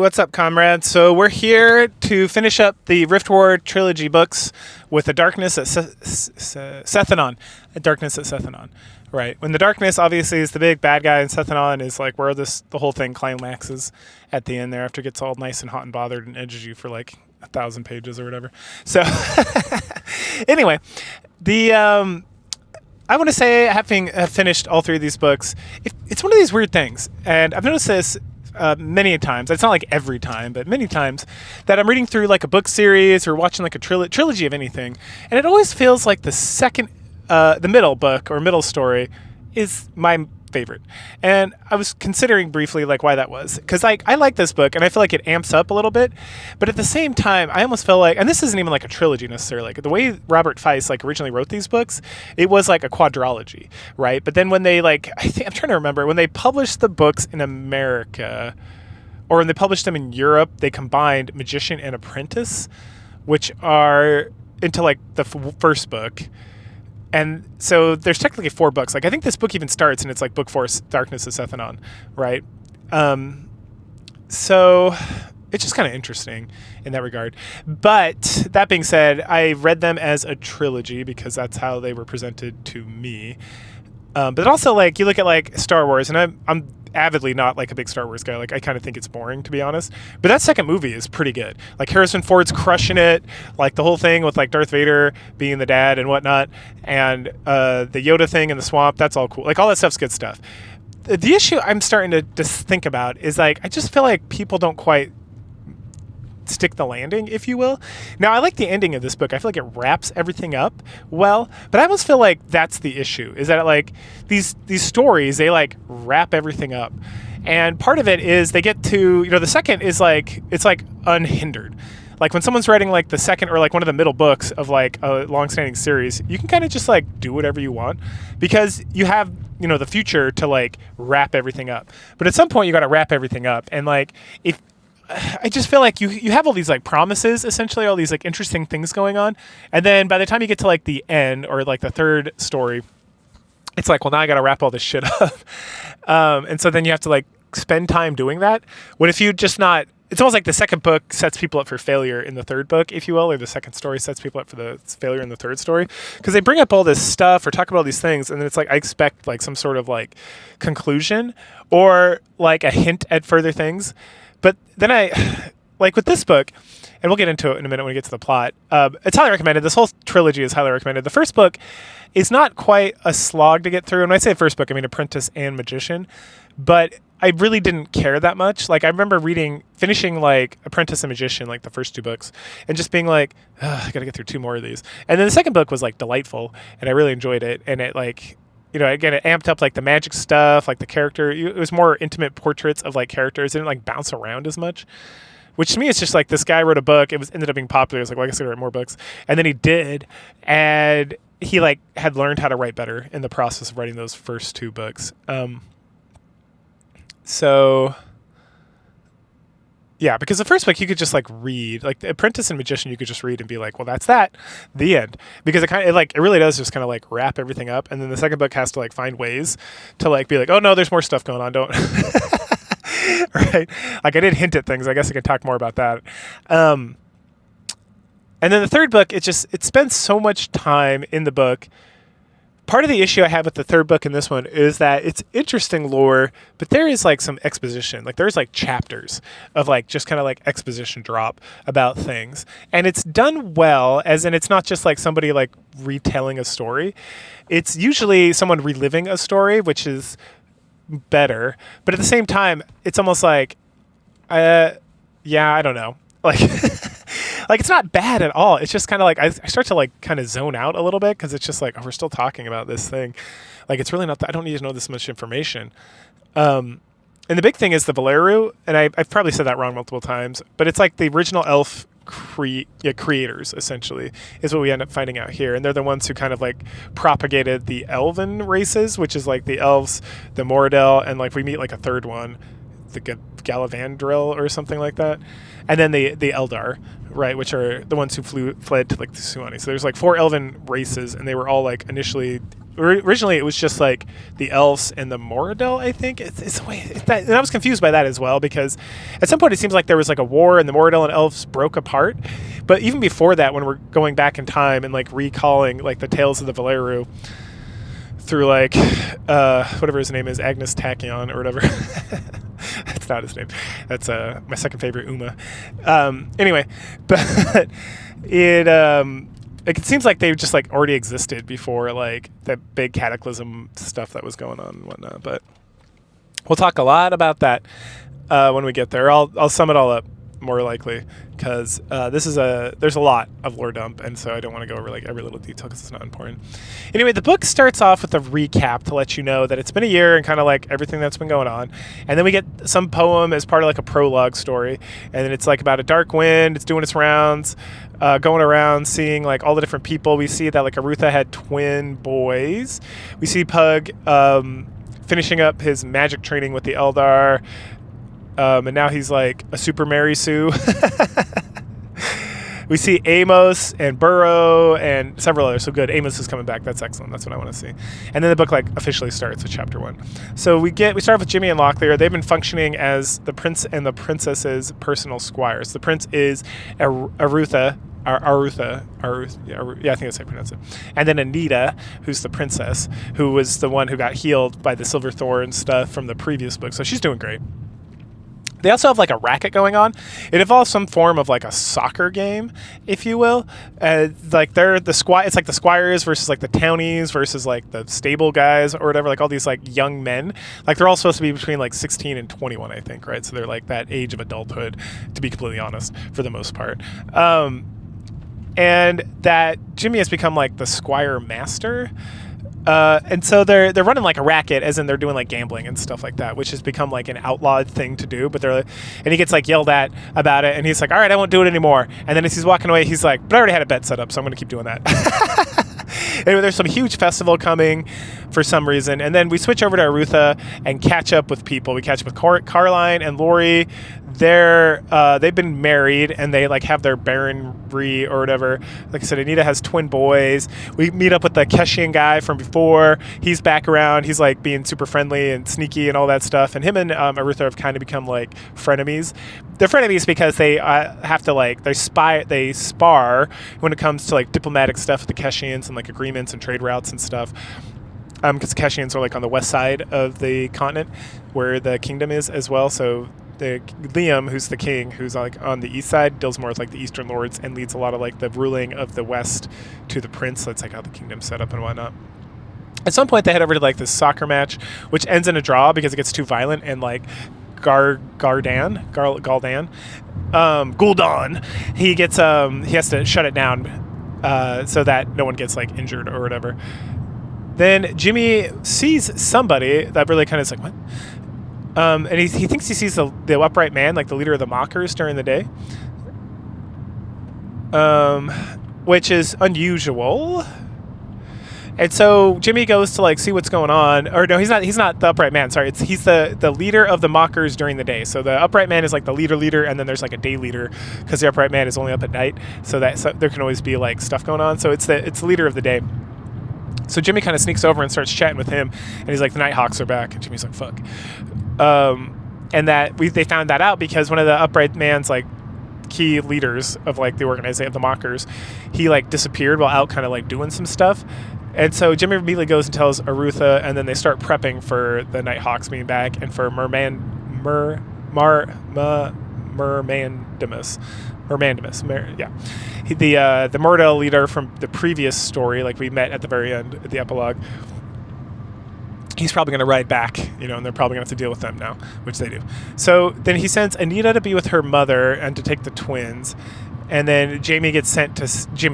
what's up, comrades? So we're here to finish up the Rift War trilogy books with the Darkness at Sethanon. Darkness at Sethanon, right? When the Darkness obviously is the big bad guy, and Sethanon is like where the whole thing climaxes at the end there after it gets all nice and hot and bothered and edges you for like 1,000 pages or whatever. So anyway, I want to say, having finished all three of these books, it's one of these weird things, and I've noticed this many times. It's not like every time, but many times that I'm reading through like a book series or watching like a trilogy of anything, and it always feels like the middle book or middle story is my favorite. And I was considering briefly like why that was, because like I like this book and I feel like it amps up a little bit, but at the same time I almost feel like, and this isn't even like a trilogy necessarily, like the way Robert Feist like originally wrote these books, it was like a quadrology, right? But then when they I'm trying to remember, when they published the books in America or when they published them in Europe, they combined Magician and Apprentice, which are into like the first book. And so there's technically 4 books. Like I think this book even starts and it's like book 4, Darkness of Sethanon, right? So it's just kind of interesting in that regard. But that being said, I read them as a trilogy because that's how they were presented to me. But also like you look at like Star Wars, and I'm avidly not like a big Star Wars guy. Like I kind of think it's boring, to be honest. But that second movie is pretty good. Like Harrison Ford's crushing it. Like the whole thing with like Darth Vader being the dad and whatnot, and the Yoda thing in the swamp. That's all cool. Like all that stuff's good stuff. The issue I'm starting to just think about is like I just feel like people don't quite stick the landing, if you will. Now, I like the ending of this book. I feel like it wraps everything up well, but I almost feel like that's the issue, is that like these stories, they like wrap everything up. And part of it is they get to, the second is like, it's like unhindered. Like when someone's writing like the second or like one of the middle books of like a long-standing series, you can kind of just like do whatever you want because you have, the future to like wrap everything up. But at some point you got to wrap everything up. And like, if I just feel like you have all these like promises, essentially all these like interesting things going on, and then by the time you get to like the end or like the third story, it's like, well, now I got to wrap all this shit up, and so then you have to like spend time doing that. What if you just not? It's almost like the second book sets people up for failure in the third book, if you will, or the second story sets people up for the failure in the third story, because they bring up all this stuff or talk about all these things, and then it's like I expect like some sort of like conclusion or like a hint at further things. But then like with this book, and we'll get into it in a minute when we get to the plot, it's highly recommended. This whole trilogy is highly recommended. The first book is not quite a slog to get through. And when I say first book, I mean Apprentice and Magician. But I really didn't care that much. Like I remember finishing like Apprentice and Magician, like the first 2 books, and just being like, I got to get through 2 more of these. And then the second book was like delightful, and I really enjoyed it. And it like... again, it amped up like the magic stuff, like the character. It was more intimate portraits of like characters. It didn't like bounce around as much, which to me is just like this guy wrote a book. It ended up being popular. I was like, well, I guess I gotta write more books. And then he did, and he like had learned how to write better in the process of writing those first 2 books. So yeah, because the first book you could just like read, like the Apprentice and Magician, you could just read and be like, well, that's that, the end. Because it really does just kind of like wrap everything up. And then the second book has to like find ways to like be like, oh no, there's more stuff going on. Don't, right? Like I did hint at things. I guess I could talk more about that. And then the third book, it spends so much time in the book. Part of the issue I have with the third book and this one is that it's interesting lore, but there is like some exposition. Like there's like chapters of like just kind of like exposition drop about things. And it's done well, as in it's not just like somebody like retelling a story. It's usually someone reliving a story, which is better. But at the same time, it's almost like, I don't know. Like... Like, it's not bad at all. It's just kind of like, I start to, like, kind of zone out a little bit because it's just like, oh, we're still talking about this thing. Like, it's really not, I don't need to know this much information. And the big thing is the Valeru, and I've probably said that wrong multiple times, but it's like the original elf creators, essentially, is what we end up finding out here. And they're the ones who kind of, like, propagated the elven races, which is, like, the elves, the Moradel, and, like, we meet, like, a third one, the Galavandril or something like that. And then the Eldar, right, which are the ones who fled to like the Tsuani. So there's like 4 elven races, and they were all like initially originally it was just like the elves and the Moradel. I think it's a way, and I was confused by that as well, because at some point it seems like there was like a war and the Moradel and elves broke apart. But even before that, when we're going back in time and like recalling like the tales of the Valeru through like whatever his name is, Agnes Tachyon or whatever. That's not his name. That's my second favorite Uma. Anyway, but it seems like they just like already existed before like the big cataclysm stuff that was going on and whatnot. But we'll talk a lot about that when we get there. I'll sum it all up more likely, because there's a lot of lore dump, and so I don't want to go over like every little detail because it's not important. Anyway, the book starts off with a recap to let you know that it's been a year and kind of like everything that's been going on, and then we get some poem as part of like a prologue story, and then it's like about a dark wind. It's doing its rounds, going around seeing like all the different people. We see that like Arutha had twin boys. We see Pug finishing up his magic training with the Eldar. And now he's like a super Mary Sue. We see Amos and Burrow and several others. So good. Amos is coming back. That's excellent. That's what I want to see. And then the book like officially starts with chapter 1. So we start with Jimmy and Locklear. They've been functioning as the prince and the princess's personal squires. The prince is Arutha. Yeah, I think that's how you pronounce it. And then Anita, who's the princess, who was the one who got healed by the Silver Thorn stuff from the previous book. So she's doing great. They also have like a racket going on. It involves some form of like a soccer game, if you will. Like they're it's like the squires versus like the townies versus like the stable guys or whatever. Like all these like young men. Like they're all supposed to be between like 16 and 21, I think, right? So they're like that age of adulthood, to be completely honest, for the most part. And that Jimmy has become like the squire master. And so they're running like a racket, as in they're doing like gambling and stuff like that, which has become like an outlawed thing to do. But and he gets like yelled at about it, and he's like, "All right, I won't do it anymore." And then as he's walking away, he's like, "But I already had a bet set up, so I'm going to keep doing that." Anyway, there's some huge festival coming for some reason, and then we switch over to Arutha and catch up with people. We catch up with Caroline and Lori. They've been married, and they like have their baronry or whatever. Like I said, Anita has twin boys. We meet up with the Keshian guy from before. He's back around. He's like being super friendly and sneaky and all that stuff. And him and Arutha have kind of become like frenemies. They're frenemies because they have to like they spar when it comes to like diplomatic stuff with the Keshians and like agreements and trade routes and stuff. Because the Keshians are like on the west side of the continent where the kingdom is as well. So Liam, who's the king, who's like on the east side, deals more with like the Eastern Lords and leads a lot of like the ruling of the West to the prince. That's like how the kingdom's set up and whatnot. At some point, they head over to like this soccer match, which ends in a draw because it gets too violent, and like Gul'dan, he has to shut it down so that no one gets like injured or whatever. Then Jimmy sees somebody that really kind of is like, what? And he thinks he sees the upright man, like the leader of the mockers during the day, which is unusual. And so Jimmy goes to like see what's going on. Or no, he's not the upright man. Sorry, he's the leader of the mockers during the day. So the upright man is like the leader, and then there's like a day leader because the upright man is only up at night. So there can always be like stuff going on. So it's the leader of the day. So Jimmy kind of sneaks over and starts chatting with him, and he's like, "The Nighthawks are back," and Jimmy's like, "Fuck." And that they found that out because one of the upright man's like key leaders of like the organization of the mockers, he like disappeared while out kind of like doing some stuff. And so Jimmy immediately goes and tells Arutha, and then they start prepping for the Nighthawks being back and for Mermandimus. The Mordell leader from the previous story, like we met at the very end at the epilogue. He's probably going to ride back, and they're probably going to have to deal with them now, which they do. So then he sends Anita to be with her mother and to take the twins. And then Jimmy gets sent to see if he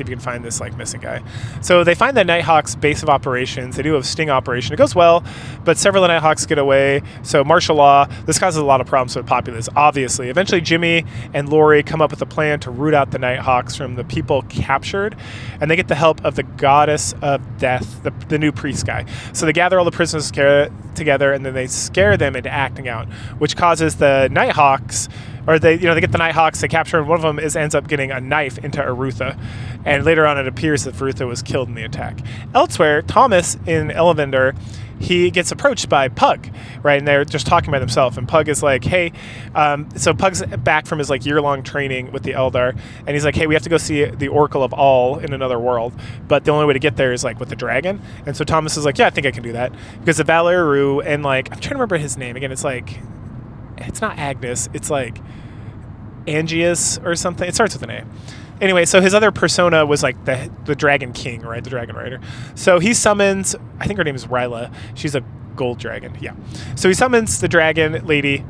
can find this like missing guy. So they find the Nighthawks base of operations. They do a sting operation. It goes well, but several of the Nighthawks get away. So martial law, this causes a lot of problems for the populace, obviously. Eventually Jimmy and Lori come up with a plan to root out the Nighthawks from the people captured, and they get the help of the goddess of death, the new priest guy. So they gather all the prisoners together, and then they scare them into acting out, which causes the Nighthawks or they get the Nighthawks, they capture, and one of them ends up getting a knife into Arutha, and later on it appears that Arutha was killed in the attack. Elsewhere, Thomas in Elevender, he gets approached by Pug, right? And they're just talking by themselves. And Pug is like, hey, so Pug's back from his like year-long training with the Eldar, and he's like, hey, we have to go see the Oracle of All in another world, but the only way to get there is like with the dragon. And so Thomas is like, yeah, I think I can do that, because the Valeriru, and like, I'm trying to remember his name again. It's like, it's not Agnes, it's like Angius or something. It starts with an A. Anyway, so his other persona was like the Dragon King, right? The Dragon Rider. So he summons, I think her name is Ryla. She's a gold dragon, yeah. So he summons the dragon lady,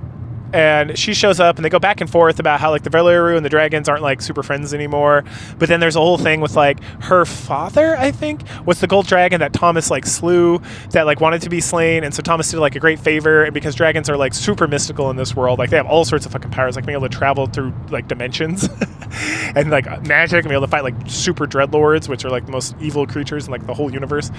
and she shows up, and they go back and forth about how like the Veliru and the dragons aren't like super friends anymore. But then there's a whole thing with like her father, I think, was the gold dragon that Thomas like slew, that like wanted to be slain. And so Thomas did like a great favor, and because dragons are like super mystical in this world, like they have all sorts of fucking powers, like being able to travel through like dimensions and like magic, and be able to fight like super dreadlords, which are like the most evil creatures in like the whole universe.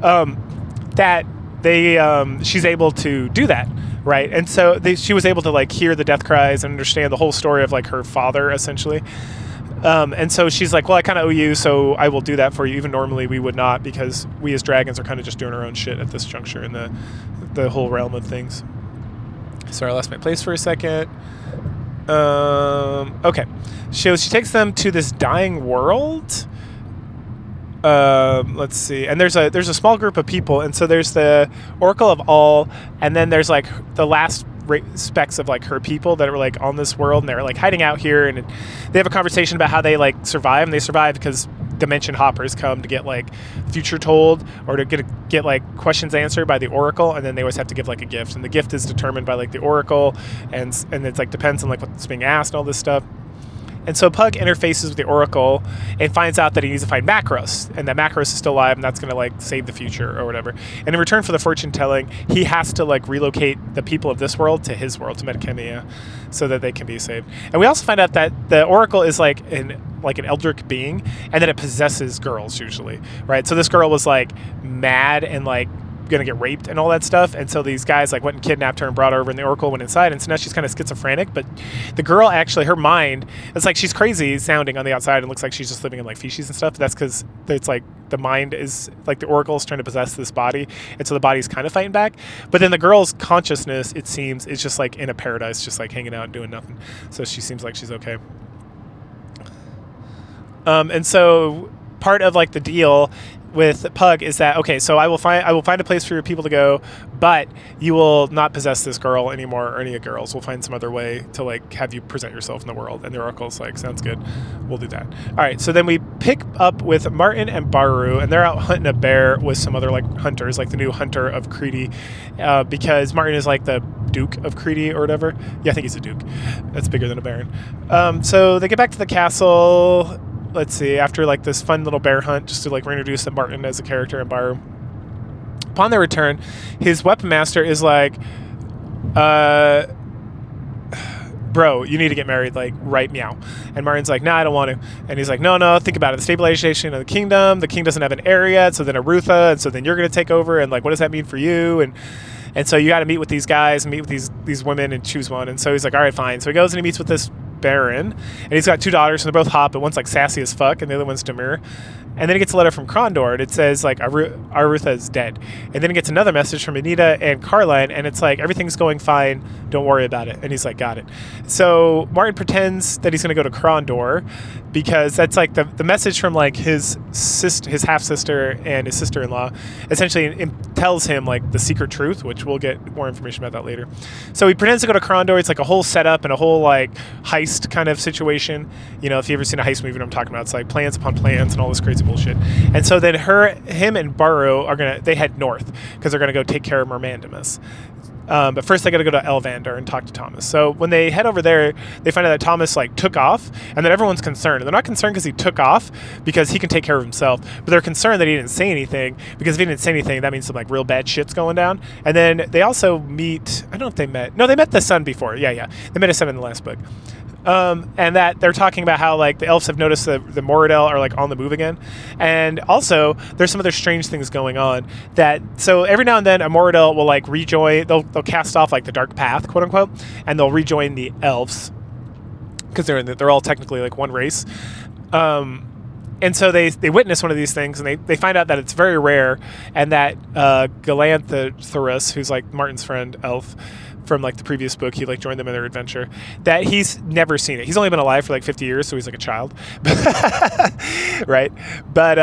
That they she's able to do that. Right, and so she was able to like hear the death cries and understand the whole story of like her father, essentially. And so she's like, well, I kind of owe you, so I will do that for you. Even normally we would not, because we as dragons are kind of just doing our own shit at this juncture in the whole realm of things. Sorry, I lost my place for a second. Okay, she takes them to this dying world. Let's see, and there's a small group of people, and so there's the Oracle of All, and then there's like the last specks of like her people that are like on this world, and they're like hiding out here, and they have a conversation about how they like survive, and they survive because dimension hoppers come to get like future told, or to get like questions answered by the Oracle, and then they always have to give like a gift, and the gift is determined by like the Oracle, and it's like depends on like what's being asked and all this stuff. And so Pug interfaces with the Oracle and finds out that he needs to find Macros, and that Macros is still alive, and that's going to like save the future or whatever. And in return for the fortune telling, he has to like relocate the people of this world to his world, to Metachemia, so that they can be saved. And we also find out that the Oracle is like an eldritch being, and that it possesses girls usually, right? So this girl was like mad and like gonna get raped and all that stuff, and so these guys like went and kidnapped her and brought her over, and the Oracle went inside, and so now she's kind of schizophrenic. But the girl, actually, her mind, it's like she's crazy sounding on the outside and looks like she's just living in like feces and stuff. That's because it's like the mind is like the Oracle is trying to possess this body, and so the body's kind of fighting back. But then the girl's consciousness, it seems, is just like in a paradise, just like hanging out and doing nothing, so she seems like she's okay. And so part of like the deal with Pug is that, okay, so I will find a place for your people to go, but you will not possess this girl anymore, or any of the girls. We'll find some other way to like have you present yourself in the world. And the Oracle's like, sounds good, we'll do that. All right, so then we pick up with Martin and Baru, and they're out hunting a bear with some other like hunters, like the new hunter of Crete, because Martin is like the Duke of Crete or whatever. Yeah, I think he's a Duke. That's bigger than a Baron. So they get back to the castle. Let's see, after like this fun little bear hunt, just to like reintroduce Martin as a character and Baru. Upon their return, his weapon master is like, bro, you need to get married, like, right meow. And Martin's like, nah, I don't want to. And he's like, no, think about it. The stabilization of the king doesn't have an heir yet, so then Arutha, and so then you're going to take over, and like, what does that mean for you? And so you got to meet with these guys, and meet with these women, and choose one. And so he's like, all right, fine. So he goes and he meets with this Baron, and he's got two daughters, and they're both hot, but one's like sassy as fuck, and the other one's demure. And then he gets a letter from Krondor, and it says like Arutha is dead. And then he gets another message from Anita and Carline, and it's like, everything's going fine, don't worry about it. And he's like, got it. So Martin pretends that he's going to go to Krondor, because that's like the message from like his half sister and his sister-in-law essentially tells him like the secret truth, which we'll get more information about that later. So he pretends to go to Krondor. It's like a whole setup and a whole like heist kind of situation. You know, if you've ever seen a heist movie, what I'm talking about, it's like plans upon plans and all this crazy bullshit. And so then him and Baru they head north, because they're gonna go take care of Mermandamus. But first they got to go to Elvander and talk to Thomas. So when they head over there, they find out that Thomas like took off, and that everyone's concerned. And they're not concerned because he took off, because he can take care of himself. But they're concerned that he didn't say anything, because if he didn't say anything, that means some like real bad shit's going down. And then they also meet, I don't know if they met. No, they met the son before. Yeah. They met his son in the last book. And that they're talking about how like the elves have noticed the Moradel are like on the move again, and also there's some other strange things going on. That so every now and then a Moradel will like rejoin. They'll cast off like the dark path, quote unquote, and they'll rejoin the elves. because they're all technically like one race. And so they witness one of these things, and they find out that it's very rare, and that Galanthothrus, who's like Martin's friend, elf, from like the previous book, he like joined them in their adventure, that he's never seen it. He's only been alive for like 50 years, so he's like a child. Right? But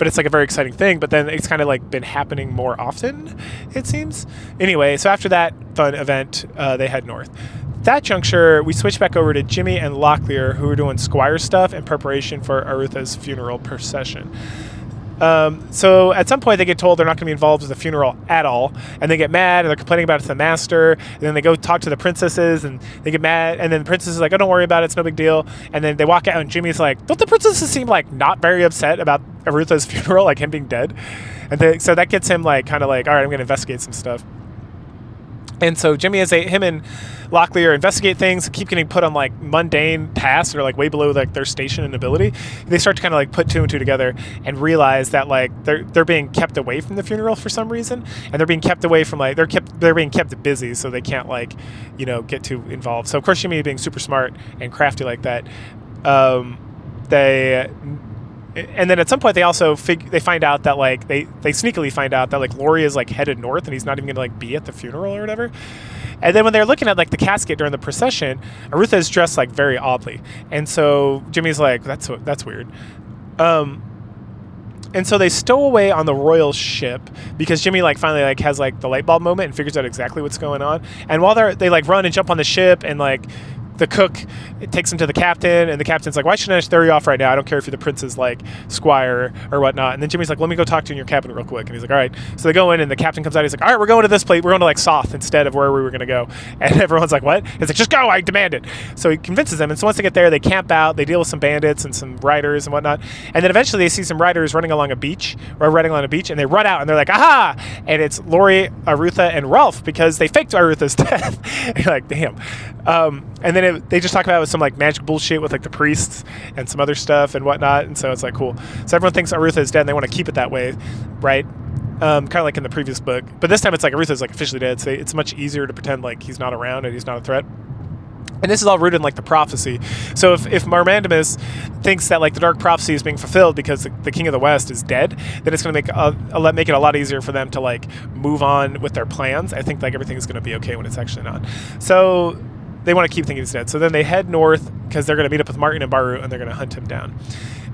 it's like a very exciting thing, but then it's kind of like been happening more often, it seems. Anyway, so after that fun event, they head north. That juncture, we switch back over to Jimmy and Locklear, who are doing squire stuff in preparation for Arutha's funeral procession. So at some point they get told they're not going to be involved with the funeral at all, and they get mad and they're complaining about it to the master, and then they go talk to the princesses and they get mad, and then the princess is like, oh, don't worry about it, it's no big deal. And then they walk out and Jimmy's like, don't the princesses seem like not very upset about Arutha's funeral, like him being dead? And so that gets him like kind of like, all right, I'm going to investigate some stuff. And so him and Locklear investigate things, keep getting put on like mundane tasks that are like way below like their station and ability. They start to kind of like put two and two together and realize that like they're being kept away from the funeral for some reason, and they're being kept away from like they're being kept busy, so they can't like get too involved. So of course Jimmy, being super smart and crafty like that, and then at some point they also they find out that like they sneakily find out that like Laurie is like headed north and he's not even gonna like be at the funeral or whatever. And then when they're looking at like the casket during the procession, Arutha is dressed like very oddly, and so Jimmy's like, that's weird. And so they stow away on the royal ship because Jimmy like finally like has like the light bulb moment and figures out exactly what's going on. And while they like run and jump on the ship, and like the cook takes him to the captain, and the captain's like, why shouldn't I throw you off right now? I don't care if you're the prince's like squire or whatnot. And then Jimmy's like, let me go talk to you in your cabin real quick. And he's like, all right. So they go in, and the captain comes out. He's like, all right, we're going to this place. We're going to like Soth instead of where we were going to go. And everyone's like, what? He's like, just go, I demand it. So he convinces them. And so once they get there, they camp out. They deal with some bandits and some riders and whatnot. And then eventually they see some riders running along a beach, and they run out, and they're like, aha! And it's Laurie, Arutha, and Ralph, because they faked Arutha's death. And you're like, damn. And then they just talk about it with some like magic bullshit with like the priests and some other stuff and whatnot, and so it's like cool. So everyone thinks Arutha is dead, and they want to keep it that way, right? Kind of like in the previous book, but this time it's like Arutha's like officially dead, so it's much easier to pretend like he's not around and he's not a threat. And this is all rooted in like the prophecy. So if Marmandamus thinks that like the dark prophecy is being fulfilled because the King of the West is dead, then it's going to make it a lot easier for them to like move on with their plans. I think like everything is going to be okay when it's actually not. So they want to keep thinking he's dead. So then they head north because they're going to meet up with Martin and Baru, and they're going to hunt him down.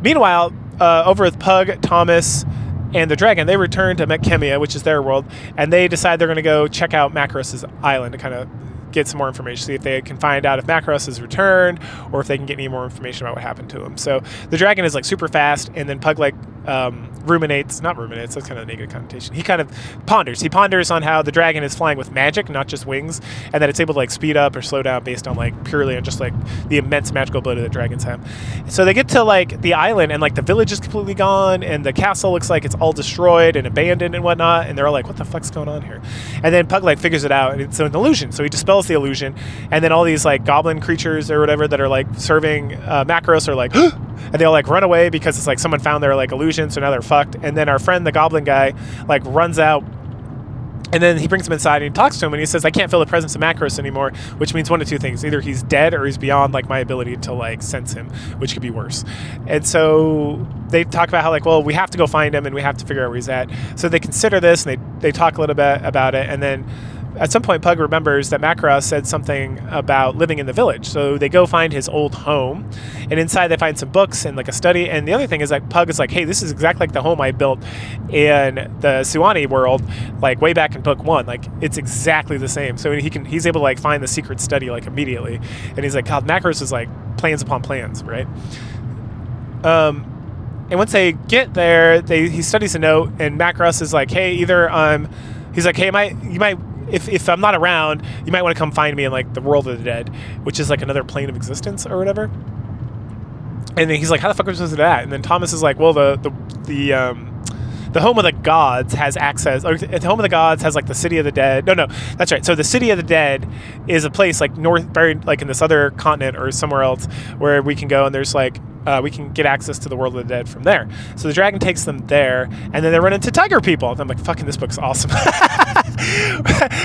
Meanwhile, over with Pug, Thomas, and the dragon, they return to Mechemia, which is their world, and they decide they're going to go check out Macros' island to kind of get some more information, see if they can find out if Macros has returned or if they can get any more information about what happened to him. So the dragon is like super fast, and then Pug like not ruminates, that's kind of a negative connotation. He kind of ponders. He ponders on how the dragon is flying with magic, not just wings, and that it's able to like speed up or slow down based on like purely on just like the immense magical ability that dragons have. So they get to like the island, and like the village is completely gone, and the castle looks like it's all destroyed and abandoned and whatnot, and they're all like, what the fuck's going on here? And then Pug like figures it out, and it's an illusion. So he dispels the illusion, and then all these like goblin creatures or whatever that are like serving Macros are like and they all like run away because it's like someone found their like illusion, so now they're fucked. And then our friend the goblin guy like runs out, and then he brings him inside and he talks to him, and he says, I can't feel the presence of Macros anymore, which means one of two things: either he's dead or he's beyond like my ability to like sense him, which could be worse. And so they talk about how like, well, we have to go find him and we have to figure out where he's at. So they consider this, and they talk a little bit about it, and then at some point Pug remembers that Macros said something about living in the village. So they go find his old home, and inside they find some books and like a study. And the other thing is that Pug is like, hey, this is exactly like the home I built in the Suwani world, like way back in book 1. Like it's exactly the same. So he's able to like find the secret study like immediately. And he's like, God, Macros is like plans upon plans, right? And once they get there, he studies a note, and Macros is like, hey, he's like, hey, you might if I'm not around, you might want to come find me in like the world of the dead, which is like another plane of existence or whatever. And then he's like, how the fuck are we supposed to do that? And then Thomas is like, well, the home of the gods has access, or the home of the gods has like the city of the dead. No, that's right. So the city of the dead is a place like buried like in this other continent or somewhere else where we can go, and there's like we can get access to the world of the dead from there. So the dragon takes them there, and then they run into tiger people. And I'm like, fucking, this book's awesome.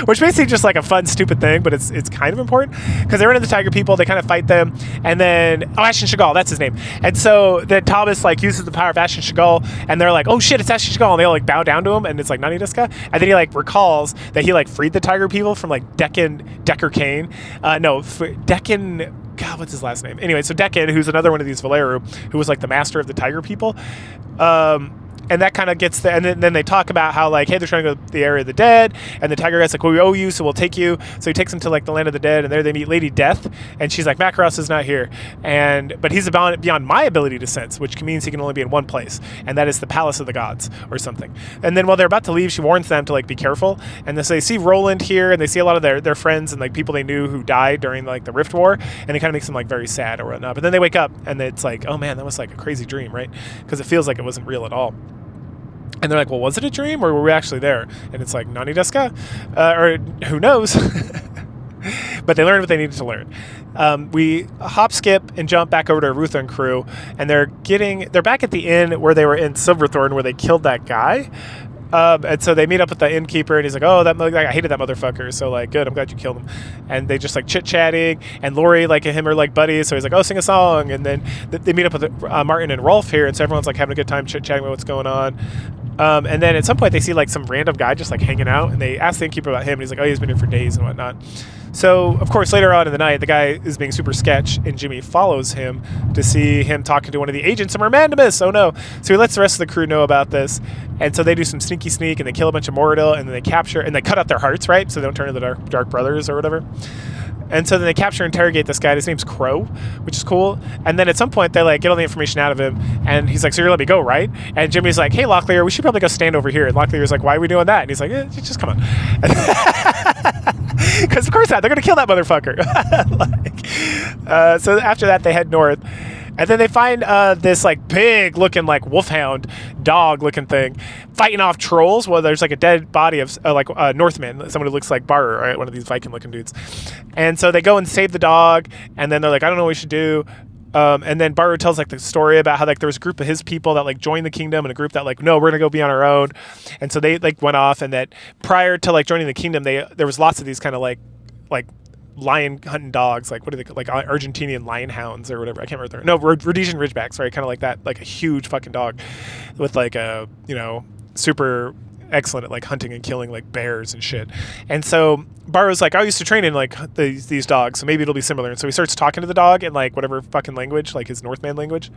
Which basically just like a fun, stupid thing, but it's kind of important because they run into the tiger people. They kind of fight them, and then Ashton Chagall, that's his name. And so then Thomas like uses the power of Ashton Chagall, and they're like, oh shit, it's Ashton Chagall, and they all like bow down to him, and it's like Nani Deska. And then he like recalls that he like freed the tiger people from like Decker Kane. Deccan. God, what's his last name? Anyway, so Deccan, who's another one of these Valeru, who was like the master of the tiger people. And that kind of gets the, and then they talk about how like, hey, they're trying to go to the area of the dead, and the tiger guy's like, well, we owe you, so we'll take you. So he takes them to like the land of the dead, and there they meet Lady Death, and she's like, Macross is not here, but he's beyond my ability to sense, which means he can only be in one place, and that is the palace of the gods or something. And then while they're about to leave, she warns them to like be careful, and they see Roland here, and they see a lot of their friends and like people they knew who died during like the Rift War, and it kind of makes them like very sad or whatnot. But then they wake up, and it's like, oh man, that was like a crazy dream, right? Because it feels like it wasn't real at all. And they're like, well, was it a dream or were we actually there? And it's like, Nani Deska? Or who knows? But they learned what they needed to learn. We hop, skip, and jump back over to Ruth and crew, and they're back at the inn where they were in Silverthorn, where they killed that guy. And so they meet up with the innkeeper, and he's like, oh, I hated that motherfucker. So like, good, I'm glad you killed him. And they just like chit-chatting, and Lori like and him are like buddies. So he's like, oh, sing a song. And then they meet up with Martin and Rolf here, and so everyone's like having a good time chit-chatting about what's going on. And then at some point they see like some random guy just like hanging out, and they ask the innkeeper about him, and he's like, oh, he's been here for days and whatnot. So of course later on in the night, the guy is being super sketch, and Jimmy follows him to see him talking to one of the agents of Mermandimus. Oh no. So he lets the rest of the crew know about this, and so they do some sneaky sneak, and they kill a bunch of Moradil, and then they capture, and they cut out their hearts, right, so they don't turn into the dark brothers or whatever. And so then they capture and interrogate this guy. His name's Crow, which is cool. And then at some point, they like get all the information out of him. And he's like, so you're going to let me go, right? And Jimmy's like, hey, Locklear, we should probably go stand over here. And Locklear's like, why are we doing that? And he's like, just come on. Because of course not. They're going to kill that motherfucker. So after that, they head north. And then they find this like big looking like wolfhound dog looking thing fighting off trolls. Well, there's like a dead body of Northman, someone who looks like Bar, right? One of these Viking looking dudes. And so they go and save the dog, and then they're like, I don't know what we should do. And then Baru tells like the story about how like there was a group of his people that like joined the kingdom, and a group that like, no, we're gonna go be on our own. And so they like went off, and that prior to like joining the kingdom, there was lots of these kind of like lion hunting dogs, like what are they, like Argentinian lion hounds or whatever, I can't remember. No, Rhodesian Ridgebacks, right? Kind of like that, like a huge fucking dog with like a, super excellent at like hunting and killing like bears and shit. And so Baru's like, I used to train in like these dogs, so maybe it'll be similar. And so he starts talking to the dog in like whatever fucking language, like his Northman language.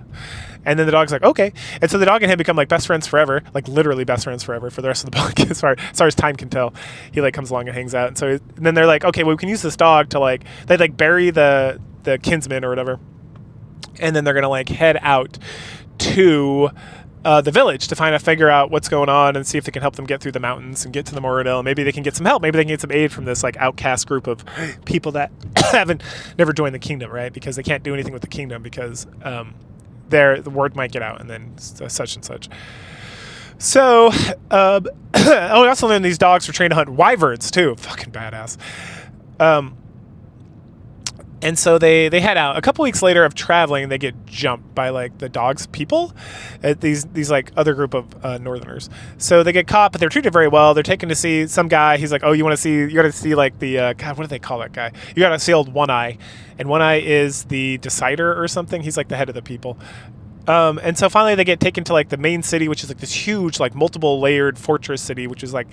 And then the dog's like, okay. And so the dog and him become like best friends forever, like literally best friends forever for the rest of the book, as far as time can tell. He like comes along and hangs out. And so and then they're like, okay, well, we can use this dog to like, they like bury the kinsman or whatever. And then they're gonna like head out to the village to figure out what's going on and see if they can help them get through the mountains and get to the Moradil. Maybe they can get some help. Maybe they can get some aid from this like outcast group of people that never joined the kingdom, right? Because they can't do anything with the kingdom because the word might get out, and then such and such. So, we also learned these dogs are trained to hunt wyverns too. Fucking badass. And so they head out. A couple weeks later of traveling, they get jumped by like the dog's people, these like other group of northerners. So they get caught, but they're treated very well. They're taken to see some guy. He's like, oh, you got to see like the God, what do they call that guy? You got to see old One Eye, and One Eye is the decider or something. He's like the head of the people. And so finally they get taken to like the main city, which is like this huge, like multiple layered fortress city, which is like,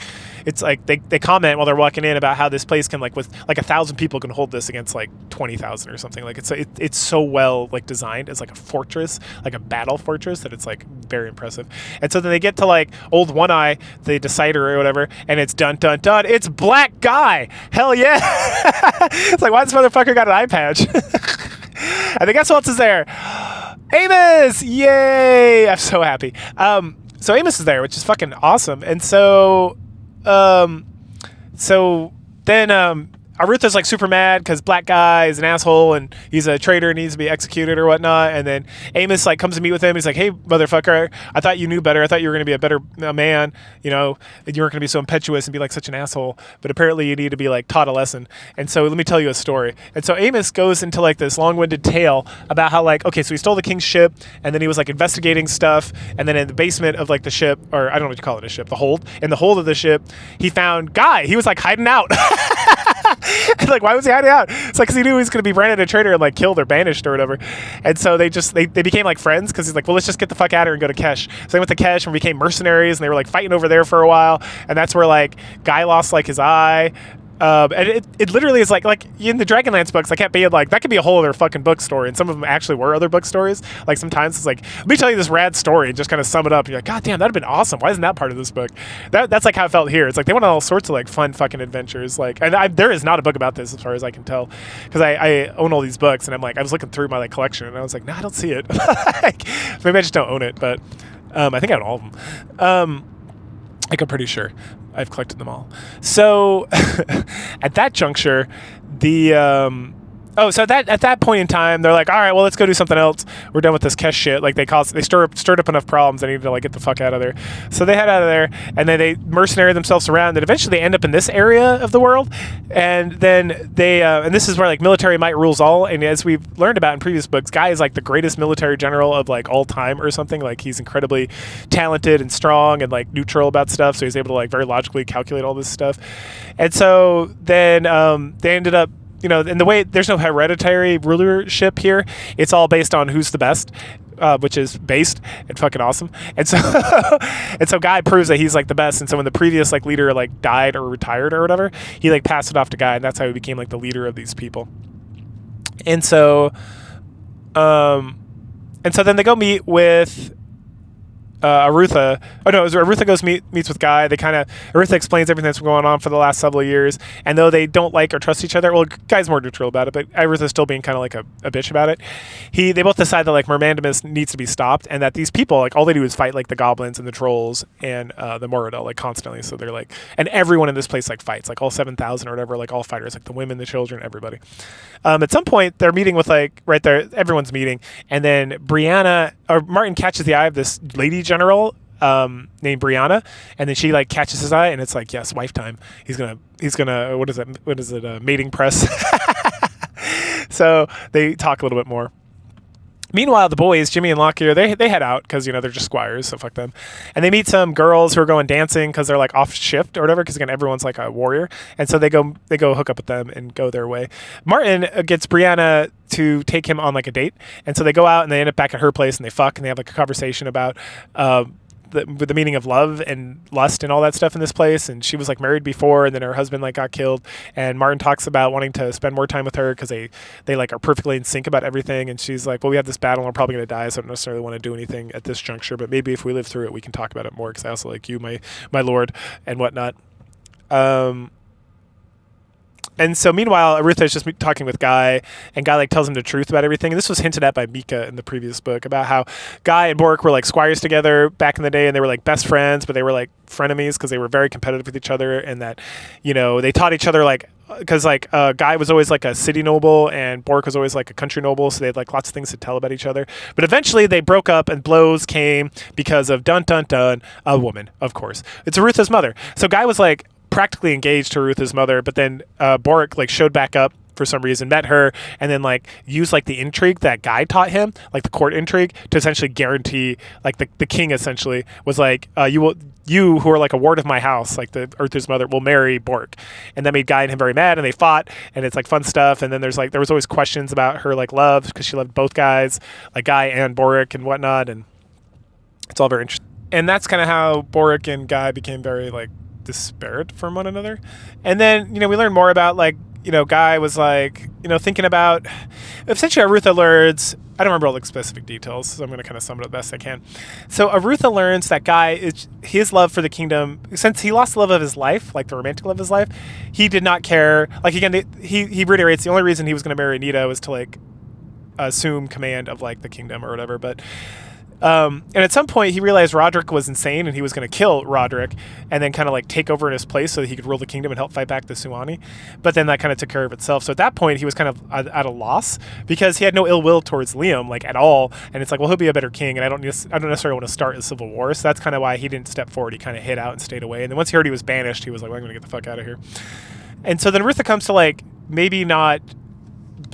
it's like they comment while they're walking in about how this place can like with like 1,000 people can hold this against like 20,000 or something. Like it's so well like designed as like a fortress, like a battle fortress, that it's like very impressive. And so then they get to like old One Eye, the decider or whatever, and it's dun dun dun. It's Black Guy. Hell yeah. It's like, why this motherfucker got an eye patch? And then guess what else is there? Amos! Yay! I'm so happy. So Amos is there, which is fucking awesome. And so then Arutha's like super mad because black guy is an asshole and he's a traitor and needs to be executed or whatnot. And then Amos like comes to meet with him. He's like, "Hey, motherfucker, I thought you knew better. I thought you were going to be a better man. You know, you weren't going to be so impetuous and be like such an asshole. But apparently you need to be like taught a lesson. And so let me tell you a story." And so Amos goes into like this long-winded tale about how like, okay, so he stole the king's ship and then he was like investigating stuff. And then in the basement of like the ship, or I don't know what you call it, a ship, the hold. In the hold of the ship, he found Guy. He was like hiding out. Like, why was he hiding out? It's like because he knew he was going to be branded a traitor and like killed or banished or whatever. And so they became like friends because he's like, well, let's just get the fuck out of here and go to Kesh. So they went to Kesh and became mercenaries and they were like fighting over there for a while. And that's where like Guy lost like his eye. And it literally is like in the Dragonlance books, I can't be like, that could be a whole other fucking book story. And some of them actually were other book stories. Like sometimes it's like, let me tell you this rad story and just kind of sum it up. You're like, God damn, that'd have been awesome. Why isn't that part of this book? That's like how it felt here. It's like they went on all sorts of like fun fucking adventures. Like, and there is not a book about this as far as I can tell, because I own all these books and I'm like, I was looking through my like collection and I was like, no, I don't see it. Like, maybe I just don't own it, but I think I own all of them. Like, I'm pretty sure I've collected them all. So at that juncture, so at that point in time, they're like, all right, well, let's go do something else. We're done with this Kesh shit. Like they stirred up enough problems. They needed to like get the fuck out of there. So they head out of there and then they mercenary themselves around and eventually they end up in this area of the world. And then they, and this is where like military might rules all. And as we've learned about in previous books, Guy is like the greatest military general of like all time or something. Like he's incredibly talented and strong and like neutral about stuff. So he's able to like very logically calculate all this stuff. And so then they ended up, you know, in the way there's no hereditary rulership here, it's all based on who's the best, which is based and fucking awesome. And so, and so Guy proves that he's like the best. And so when the previous like leader like died or retired or whatever, he like passed it off to Guy, and that's how he became like the leader of these people. And so, then they go meet with Arutha. Oh no, Arutha goes meets with Guy. Arutha explains everything that's going on for the last several years. And though they don't like or trust each other, well, Guy's more neutral about it, but Arutha's still being kind of like a bitch about it. They both decide that like Mermandamus needs to be stopped, and that these people like all they do is fight like the goblins and the trolls and the Moradel like constantly. So they're like, and everyone in this place like fights, like all 7,000 or whatever, like all fighters, like the women, the children, everybody. At some point, they're meeting with like right there, everyone's meeting, and then Martin catches the eye of this lady general named Brianna, and then she like catches his eye, and it's like, yes, wife time. He's gonna what is it, mating press. So they talk a little bit more. Meanwhile, the boys, Jimmy and Lockyer, they head out because, you know, they're just squires, so fuck them. And they meet some girls who are going dancing because they're like off shift or whatever, because again, everyone's like a warrior. And so they go hook up with them and go their way. Martin gets Brianna to take him on like a date. And so they go out and they end up back at her place and they fuck and they have like a conversation about the meaning of love and lust and all that stuff in this place. And she was like married before, and then her husband like got killed, and Martin talks about wanting to spend more time with her because they like are perfectly in sync about everything. And she's like, well, we have this battle and we're probably gonna die, so I don't necessarily want to do anything at this juncture, but maybe if we live through it we can talk about it more, because I also like you, my lord, and whatnot. And so meanwhile, Arutha is just talking with Guy, and Guy like tells him the truth about everything. And this was hinted at by Mika in the previous book about how Guy and Bork were like squires together back in the day, and they were like best friends, but they were like frenemies because they were very competitive with each other, and that, you know, they taught each other like, because like Guy was always like a city noble and Bork was always like a country noble, so they had like lots of things to tell about each other. But eventually they broke up and blows came because of dun dun dun, a woman, of course. It's Arutha's mother. So Guy was like practically engaged to Arutha's mother, but then Bork like showed back up for some reason, met her, and then like used like the intrigue that Guy taught him, like the court intrigue, to essentially guarantee, like the king essentially was like, you who are like a ward of my house, like the Arutha's mother, will marry Bork. And that made Guy and him very mad, and they fought, and it's like fun stuff. And then there was always questions about her like love, because she loved both guys, like Guy and Bork and whatnot, and it's all very interesting. And that's kind of how Bork and Guy became very like disparate from one another. And then, you know, we learn more about like, you know, Guy was like, you know, thinking about, essentially Arutha learns, I don't remember all the specific details, so I'm going to kind of sum it up best I can. So Arutha learns that Guy, his love for the kingdom, since he lost the love of his life, like the romantic love of his life, he did not care. Like, again, he reiterates the only reason he was going to marry Anita was to like assume command of like the kingdom or whatever. But And at some point, he realized Roderick was insane, and he was going to kill Roderick, and then kind of like take over in his place so that he could rule the kingdom and help fight back the Sewanni. But then that kind of took care of itself. So at that point, he was kind of at a loss because he had no ill will towards Liam, like at all. And it's like, well, he'll be a better king, and I don't necessarily want to start a civil war. So that's kind of why he didn't step forward. He kind of hid out and stayed away. And then once he heard he was banished, he was like, well, I'm going to get the fuck out of here. And so then Rutha comes to like maybe not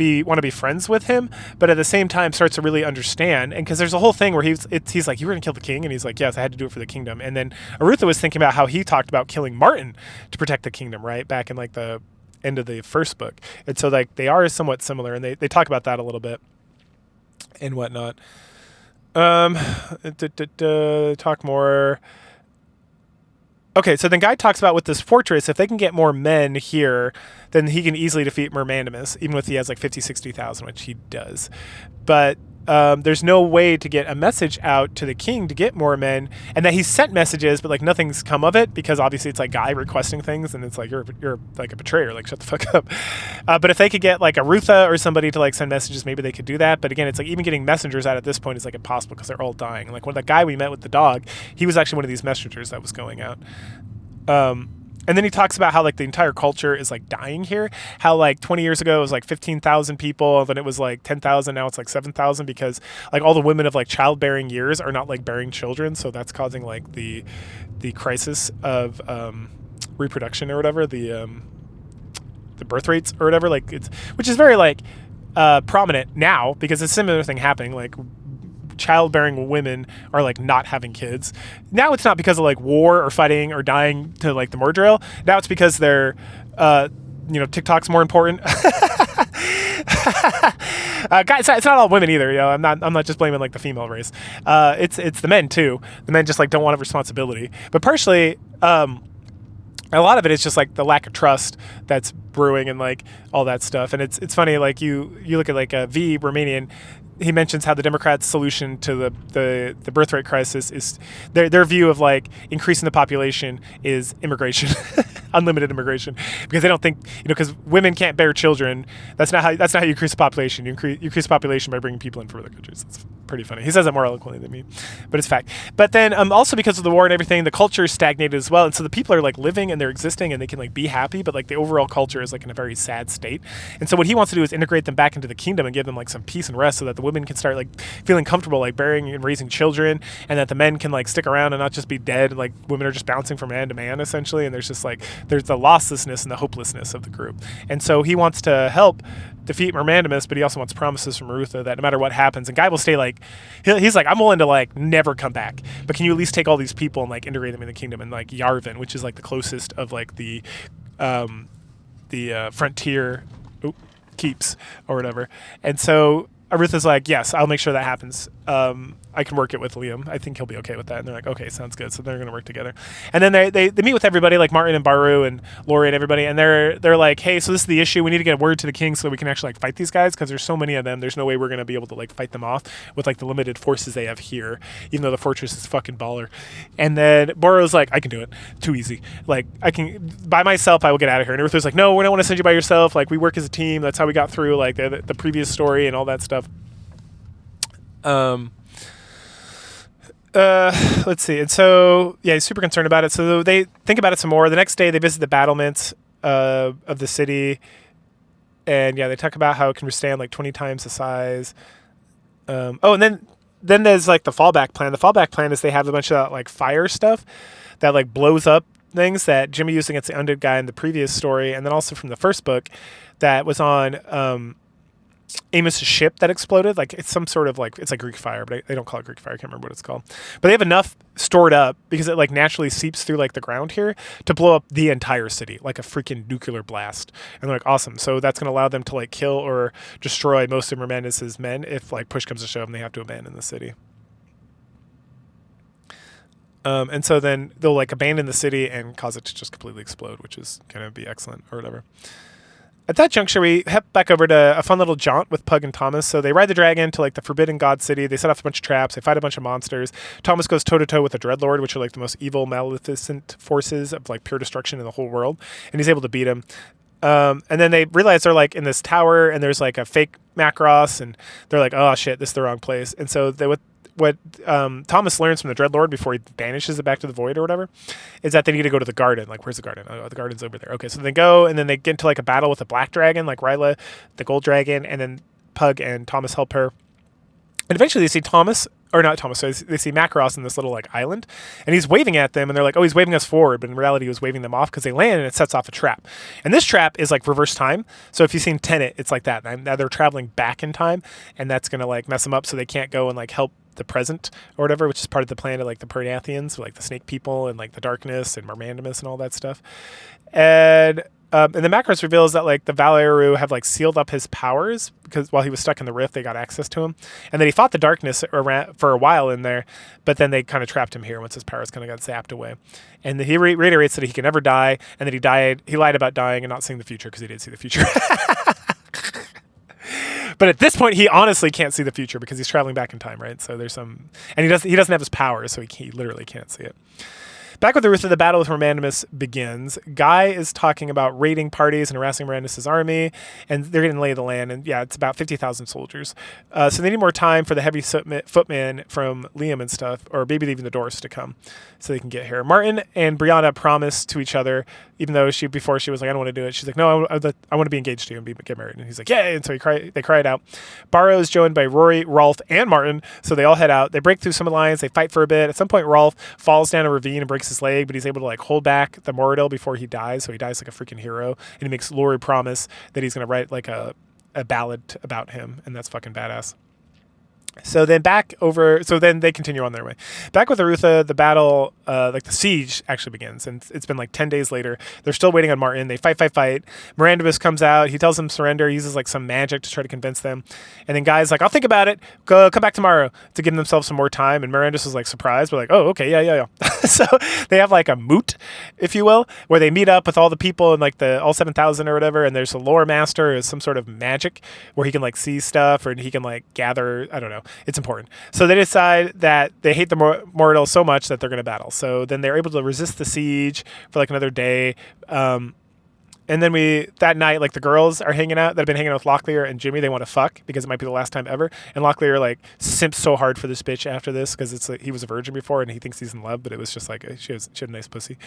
want to be friends with him, but at the same time starts to really understand. And because there's a whole thing where he's like, you were gonna kill the king, and he's like, yes, I had to do it for the kingdom. And then Arutha was thinking about how he talked about killing Martin to protect the kingdom, right, back in like the end of the first book. And so like they are somewhat similar, and they talk about that a little bit and whatnot. Talk more. Okay, so then Guy talks about with this fortress, if they can get more men here, then he can easily defeat Mermandimus, even if he has like 50, 60,000, which he does. But there's no way to get a message out to the king to get more men, and that he's sent messages, but like nothing's come of it, because obviously it's like Guy requesting things, and it's like, you're like a betrayer, like shut the fuck up. But if they could get like a Rutha or somebody to like send messages, maybe they could do that. But again, it's like even getting messengers out at this point is like impossible because they're all dying. Like when the guy we met with the dog, he was actually one of these messengers that was going out. And then he talks about how like the entire culture is like dying here. How like 20 years ago it was like 15,000 people, then it was like 10,000, now it's like 7,000, because like all the women of like childbearing years are not like bearing children, so that's causing like the crisis of reproduction or whatever, the birth rates or whatever, like it's, which is very like prominent now because it's a similar thing happening, like childbearing women are like not having kids. Now it's not because of like war or fighting or dying to like the Mordrill. Now it's because they're TikTok's more important. Guys, it's not all women either. You know, I'm not just blaming like the female race. It's the men too. The men just like don't want a responsibility. But partially, a lot of it is just like the lack of trust that's brewing and like all that stuff. And it's funny, like you look at like V Romanian. He mentions how the Democrats' solution to the birth rate crisis is their view of like increasing the population is immigration, unlimited immigration, because they don't think, because women can't bear children. That's not how you increase the population. You increase the population by bringing people in from other countries. It's pretty funny. He says it more eloquently than me, but it's fact. But then also because of the war and everything, the culture is stagnated as well, and so the people are like living and they're existing and they can like be happy, but like the overall culture is like in a very sad state. And so what he wants to do is integrate them back into the kingdom and give them like some peace and rest, so that the women can start like feeling comfortable like bearing and raising children, and that the men can like stick around and not just be dead. Like women are just bouncing from man to man essentially, and there's the losslessness and the hopelessness of the group. And so he wants to help defeat Mermandimus, but he also wants promises from Marutha that no matter what happens, and Guy will stay like, he's like, I'm willing to like never come back, but can you at least take all these people and like integrate them in the kingdom? And like Yarvin, which is like the closest of like the frontier keeps or whatever. And so Arutha's like, yes, I'll make sure that happens. I can work it with Liam. I think he'll be okay with that. And they're like, okay, sounds good. So they're going to work together. And then they meet with everybody, like Martin and Baru and Laurie and everybody. And they're like, hey, so this is the issue. We need to get a word to the king so that we can actually like fight these guys, because there's so many of them. There's no way we're going to be able to like fight them off with like the limited forces they have here, even though the fortress is fucking baller. And then Baru's like, I can do it. Too easy. Like I can, by myself, I will get out of here. And Arutha's like, no, we don't want to send you by yourself. Like we work as a team. That's how we got through like the previous story and all that stuff. Let's see. And so, yeah, he's super concerned about it. So they think about it some more. The next day, they visit the battlements of the city. And, yeah, they talk about how it can withstand, like, 20 times the size. And then there's, like, the fallback plan. The fallback plan is they have a bunch of, like, fire stuff that, like, blows up things that Jimmy used against the undead guy in the previous story. And then also from the first book that was on Amos's ship that exploded. Like it's some sort of like, it's like Greek fire, but they don't call it Greek fire. I can't remember what it's called. But they have enough stored up because it like naturally seeps through like the ground here to blow up the entire city, like a freaking nuclear blast. And they're like, awesome. So that's going to allow them to like kill or destroy most of Mermandis's men if like push comes to shove and they have to abandon the city. And so then they'll like abandon the city and cause it to just completely explode, which is going to be excellent or whatever. At that juncture, we head back over to a fun little jaunt with Pug and Thomas. So they ride the dragon to like the Forbidden God City. They set off a bunch of traps. They fight a bunch of monsters. Thomas goes toe-to-toe with the Dreadlord, which are like the most evil, maleficent forces of like pure destruction in the whole world. And he's able to beat him. And then they realize they're like in this tower and there's like a fake Macross and they're like, oh shit, this is the wrong place. And so what Thomas learns from the Dreadlord before he banishes it back to the Void or whatever, is that they need to go to the garden. Like, where's the garden? Oh, the garden's over there. Okay, so they go, and then they get into like a battle with a black dragon, like Ryla, the gold dragon, and then Pug and Thomas help her. And eventually they see they see Macross in this little like island, and he's waving at them, and they're like, oh, he's waving us forward, but in reality he was waving them off because they land, and it sets off a trap. And this trap is like reverse time. So if you've seen Tenet, it's like that. Now they're traveling back in time, and that's going to like mess them up so they can't go and like help the present or whatever, which is part of the plan of like the Pernathians, like the snake people and like the darkness and Mermandamus and all that stuff. And the Macross reveals that like the Valeru have like sealed up his powers because while he was stuck in the rift, they got access to him, and then he fought the darkness for a while in there, but then they kind of trapped him here once his powers kind of got zapped away. And he reiterates that he can never die, and that he lied about dying and not seeing the future because he did see the future. But at this point, he honestly can't see the future because he's traveling back in time, right? So there's some, and he doesn't have his powers, so he literally can't see it. Back with Arutha, the battle with Mermandamus begins. Guy is talking about raiding parties and harassing Merandus' army, and they're going to lay the land, and yeah, it's about 50,000 soldiers. So they need more time for the heavy footmen from Liam and stuff, or maybe even the Doors to come, so they can get here. Martin and Brianna promise to each other, even though before she was like, I don't want to do it. She's like, no, I want to be engaged to you and get married. And he's like, yay! And so they cry it out. Barrow is joined by Rory, Rolf, and Martin, so they all head out. They break through some lines. They fight for a bit. At some point, Rolf falls down a ravine and breaks his leg, but he's able to like hold back the Moradil before he dies, so he dies like a freaking hero. And he makes Lori promise that he's going to write like a ballad about him, and that's fucking badass. So then they continue on their way. Back with Arutha, the battle, like the siege actually begins, and it's been like 10 days later. They're still waiting on Martin. They fight. Mirandus comes out. He tells them surrender. He uses like some magic to try to convince them. And then Guy's like, I'll think about it. Come back tomorrow, to give themselves some more time. And Mirandus is like surprised. We're like, oh, okay, yeah. So they have like a moot, if you will, where they meet up with all the people and like all 7,000 or whatever. And there's a lore master, is some sort of magic where he can like see stuff, or he can like gather, I don't know. It's important. So they decide that they hate the Moradil so much that they're going to battle. So then they're able to resist the siege for like another day. And then that night, like the girls are hanging out that have been hanging out with Locklear and Jimmy. They want to fuck because it might be the last time ever. And Locklear like simps so hard for this bitch after this because it's like he was a virgin before and he thinks he's in love, but it was just like she had a nice pussy,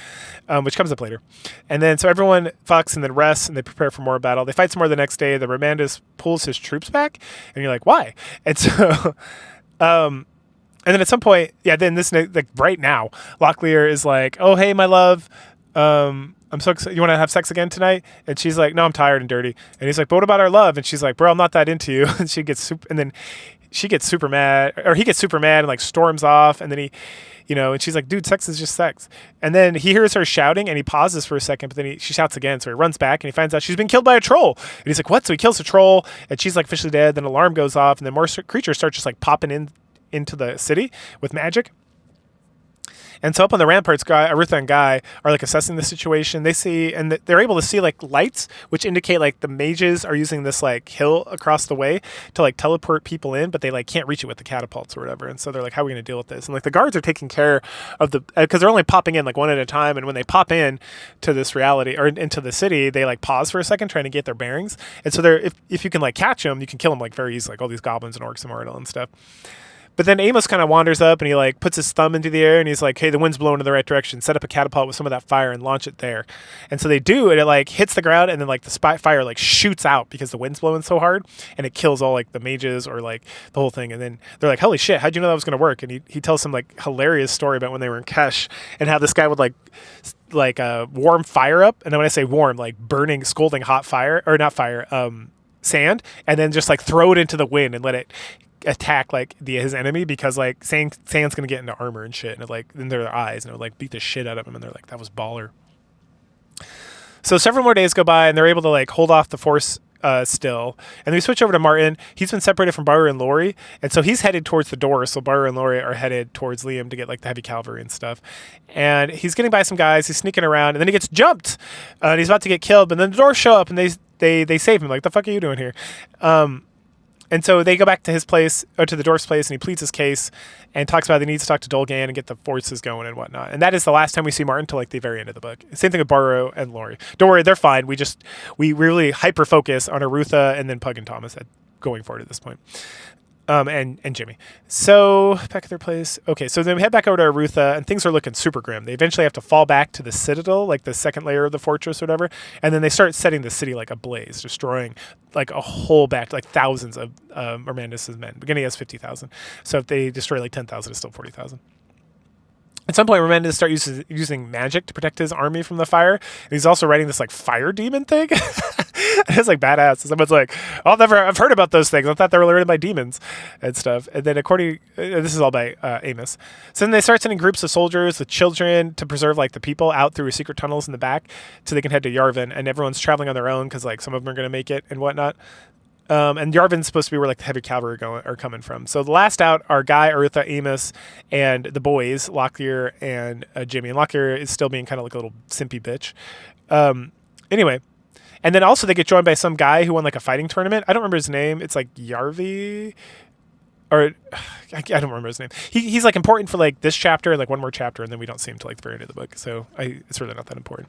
which comes up later. And then so everyone fucks and then rests and they prepare for more battle. They fight some more the next day. The Remandus pulls his troops back, and you're like, why? And so, and then at some point, then this like right now, Locklear is like, oh hey my love, I'm so excited. You want to have sex again tonight? And she's like, no, I'm tired and dirty. And he's like, but what about our love? And she's like, bro, I'm not that into you. And she gets he gets super mad and like storms off. And then and she's like, dude, sex is just sex. And then he hears her shouting and he pauses for a second, but then she shouts again. So he runs back and he finds out she's been killed by a troll. And he's like, what? So he kills the troll and she's like officially dead. Then an alarm goes off and then more creatures start just like popping into the city with magic. And so up on the ramparts, Arutha and Guy are like assessing the situation. They see, and they're able to see like lights, which indicate like the mages are using this like hill across the way to like teleport people in, but they like can't reach it with the catapults or whatever. And so they're like, how are we going to deal with this? And like the guards are taking care of because they're only popping in like one at a time. And when they pop in to this reality or into the city, they like pause for a second trying to get their bearings. And so if you can like catch them, you can kill them like very easily, like all these goblins and orcs and Moradil and stuff. But then Amos kind of wanders up and he like puts his thumb into the air and he's like, hey, the wind's blowing in the right direction. Set up a catapult with some of that fire and launch it there. And so they do, and it like hits the ground and then like the fire like shoots out because the wind's blowing so hard and it kills all like the mages or like the whole thing. And then they're like, holy shit, how'd you know that was going to work? And he tells some like hilarious story about when they were in Kesh and how this guy would like warm fire up. And then when I say warm, like burning, scalding hot fire, or not fire, sand, and then just like throw it into the wind and let it attack like his enemy because like sand's gonna get into armor and shit, and it like in their eyes, and it would like beat the shit out of him, and they're like, that was baller. So several more days go by and they're able to like hold off the force still, and we switch over to Martin. He's been separated from Baru and Lori, and so he's headed towards the door. So Baru and Lori are headed towards Liam to get like the heavy cavalry and stuff, and he's getting by some guys. He's sneaking around, and then he gets jumped and he's about to get killed, but then the doors show up and they save him. Like, the fuck are you doing here? And so they go back to his place, or to the dwarf's place, and he pleads his case and talks about he needs to talk to Dolgan and get the forces going and whatnot. And that is the last time we see Martin till like the very end of the book. Same thing with Baru and Lori. Don't worry, they're fine. We really hyper focus on Arutha and then Pug and Thomas going forward at this point. and Jimmy. So back at their place. Okay, so then we head back over to Arutha, and things are looking super grim. They eventually have to fall back to the Citadel, like the second layer of the fortress or whatever, and then they start setting the city like ablaze, destroying like a whole batch, like thousands of Armandus' men. Beginning as 50,000. So if they destroy like 10,000, it's still 40,000. At some point, Remendez starts using magic to protect his army from the fire. And he's also writing this like fire demon thing. It's like badass. Someone's like, I've heard about those things. I thought they were written by demons and stuff. And then this is all by Amos. So then they start sending groups of soldiers with children to preserve like the people out through secret tunnels in the back so they can head to Yarvin. And everyone's traveling on their own because like some of them are going to make it and whatnot. And Yarvin's supposed to be where like the heavy cavalry are coming from. So the last out are Guy, Arutha, Amos, and the boys, Locklear and Jimmy. And Locklear is still being kind of like a little simpy bitch. Anyway, and then also they get joined by some guy who won like a fighting tournament. I don't remember his name. It's like Yarvi. Or I don't remember his name. He's like important for like this chapter and like one more chapter, and then we don't see him till like the very end of the book. So it's really not that important.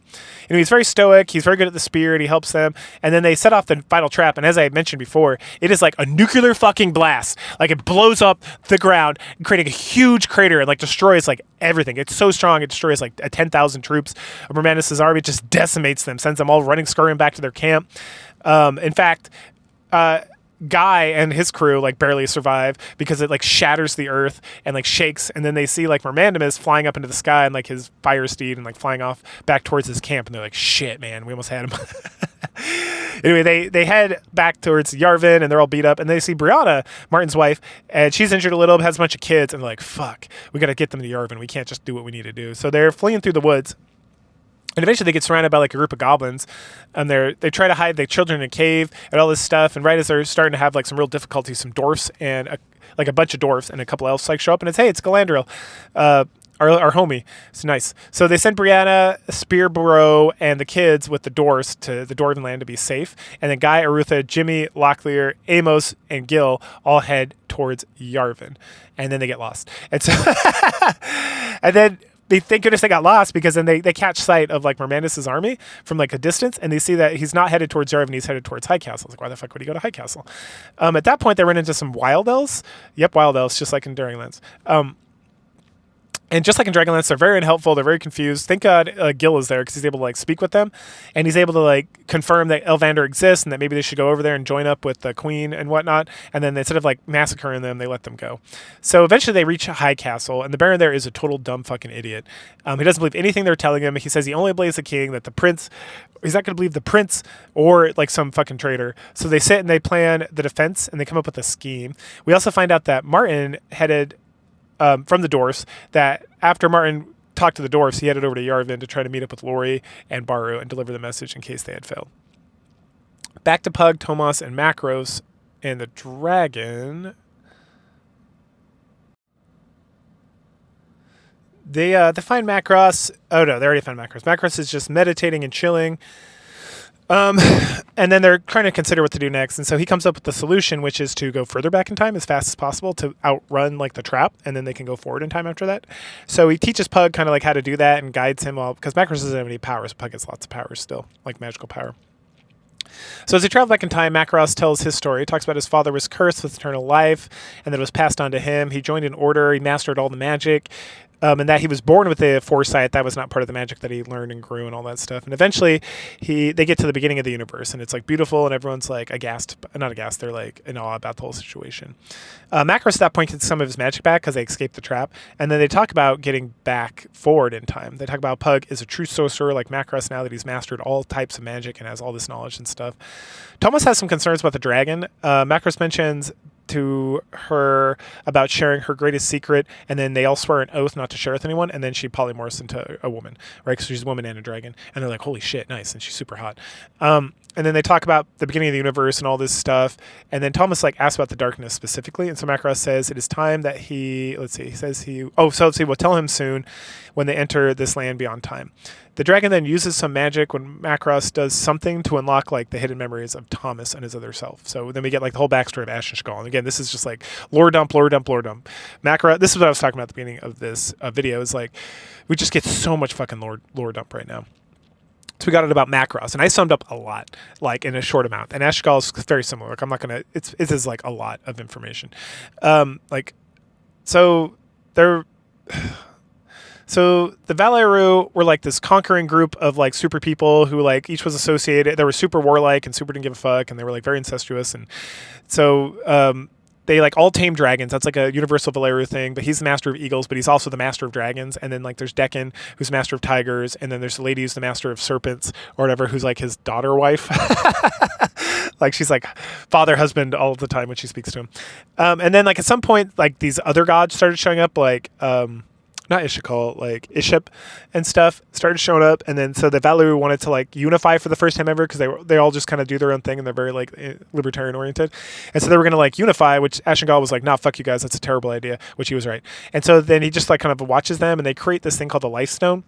And he's very stoic. He's very good at the spear, and he helps them. And then they set off the final trap. And as I mentioned before, it is like a nuclear fucking blast. Like it blows up the ground, creating a huge crater and like destroys like everything. It's so strong it destroys like 10,000 troops of Romandus' army. It just decimates them, sends them all running, scurrying back to their camp. In fact, Guy and his crew like barely survive because it like shatters the earth and like shakes, and then they see like Mermandamus flying up into the sky and like his fire steed and like flying off back towards his camp, and they're like, shit man, we almost had him. Anyway, they head back towards Yarvin, and they're all beat up, and they see Brianna, Martin's wife, and she's injured a little but has a bunch of kids, and they're like, fuck, we gotta get them to Yarvin, we can't just do what we need to do. So they're fleeing through the woods. And eventually they get surrounded by like a group of goblins, and they try to hide the children in a cave and all this stuff. And right as they're starting to have like some real difficulty, some dwarfs and a bunch of dwarfs and a couple elves like show up, and it's Galadriel, our homie. It's nice. So they send Brianna, Spearborough, and the kids with the dwarfs to the Dwarven land to be safe. And then Guy, Arutha, Jimmy, Locklear, Amos, and Gil all head towards Yarvin, and then they get lost. And so, and then. Thank goodness they got lost, because then they catch sight of like Mermandus' army from like a distance, and they see that he's not headed towards Yarvin, he's headed towards High Castle. It's like, why the fuck would he go to High Castle? At that point, they run into some wild elves. Yep, wild elves, just like in Dragonlance. And just like in Dragonlance, they're very unhelpful. They're very confused. Thank God Gil is there, because he's able to like speak with them, and he's able to like confirm that Elvander exists and that maybe they should go over there and join up with the queen and whatnot. And then instead of like massacring them, they let them go. So eventually they reach High Castle, and the Baron there is a total dumb fucking idiot. He doesn't believe anything they're telling him. He says he only believes the king, that the prince, he's not going to believe the prince or like some fucking traitor. So they sit and they plan the defense, and they come up with a scheme. We also find out that Martin headed from the dwarfs, that after Martin talked to the dwarfs, he headed over to Yarvin to try to meet up with Lori and Baru and deliver the message in case they had failed. Back to Pug, Tomas, and Macros and the dragon. They find Macross. Oh no, they already found Macross. Macross is just meditating and chilling. And then they're trying to consider what to do next. And so he comes up with the solution, which is to go further back in time as fast as possible to outrun like the trap, and then they can go forward in time after that. So he teaches Pug kind of like how to do that and guides him all, because Macross doesn't have any powers. Pug has lots of powers still, like magical power. So as they travel back in time, Macross tells his story. He talks about his father was cursed with eternal life, and that it was passed on to him. He joined an order. He mastered all the magic. And that he was born with the foresight. That was not part of the magic that he learned and grew and all that stuff. And eventually, they get to the beginning of the universe, and it's like beautiful, and everyone's like not aghast, they're like in awe about the whole situation. Macross at that point gets some of his magic back because they escaped the trap, and then they talk about getting back forward in time. They talk about Pug is a true sorcerer like Macross now that he's mastered all types of magic and has all this knowledge and stuff. Thomas has some concerns about the dragon. Macross mentions to her about sharing her greatest secret, and then they all swear an oath not to share with anyone, and then she polymorphs into a woman, right? Because she's a woman and a dragon, and they're like, holy shit, nice, and she's super hot. And then they talk about the beginning of the universe and all this stuff, and then Thomas like asks about the darkness specifically, and so Macross says it is time that we'll tell him soon when they enter this land beyond time. The dragon then uses some magic when Macross does something to unlock like the hidden memories of Thomas and his other self. So then we get like the whole backstory of Ashen Skull. And again, this is just like lore dump. Macross, this is what I was talking about at the beginning of this video, is like we just get so much fucking lore dump right now. So we got it about Macross, and I summed up a lot, like in a short amount. And Ashgal is very similar. Like I'm not gonna. It is like a lot of information. Like so they're. So the Valeru were like this conquering group of like super people who like each was associated. They were super warlike and super didn't give a fuck, and they were like very incestuous. And so they like all tame dragons. That's like a universal Valeru thing. But he's the master of eagles, but he's also the master of dragons. And then like there's Deccan, who's master of tigers, and then there's the lady who's the master of serpents or whatever, who's like his daughter wife. Like she's like father husband all the time when she speaks to him. And then like at some point like these other gods started showing up, like not Ishikal, like Iship and stuff started showing up, and then so the Valeru wanted to like unify for the first time ever because they all just kind of do their own thing and they're very like libertarian oriented, and so they were gonna like unify, which Ashengal was like, nah, fuck you guys, that's a terrible idea, which he was right. And so then he just like kind of watches them, and they create this thing called the Life Stone.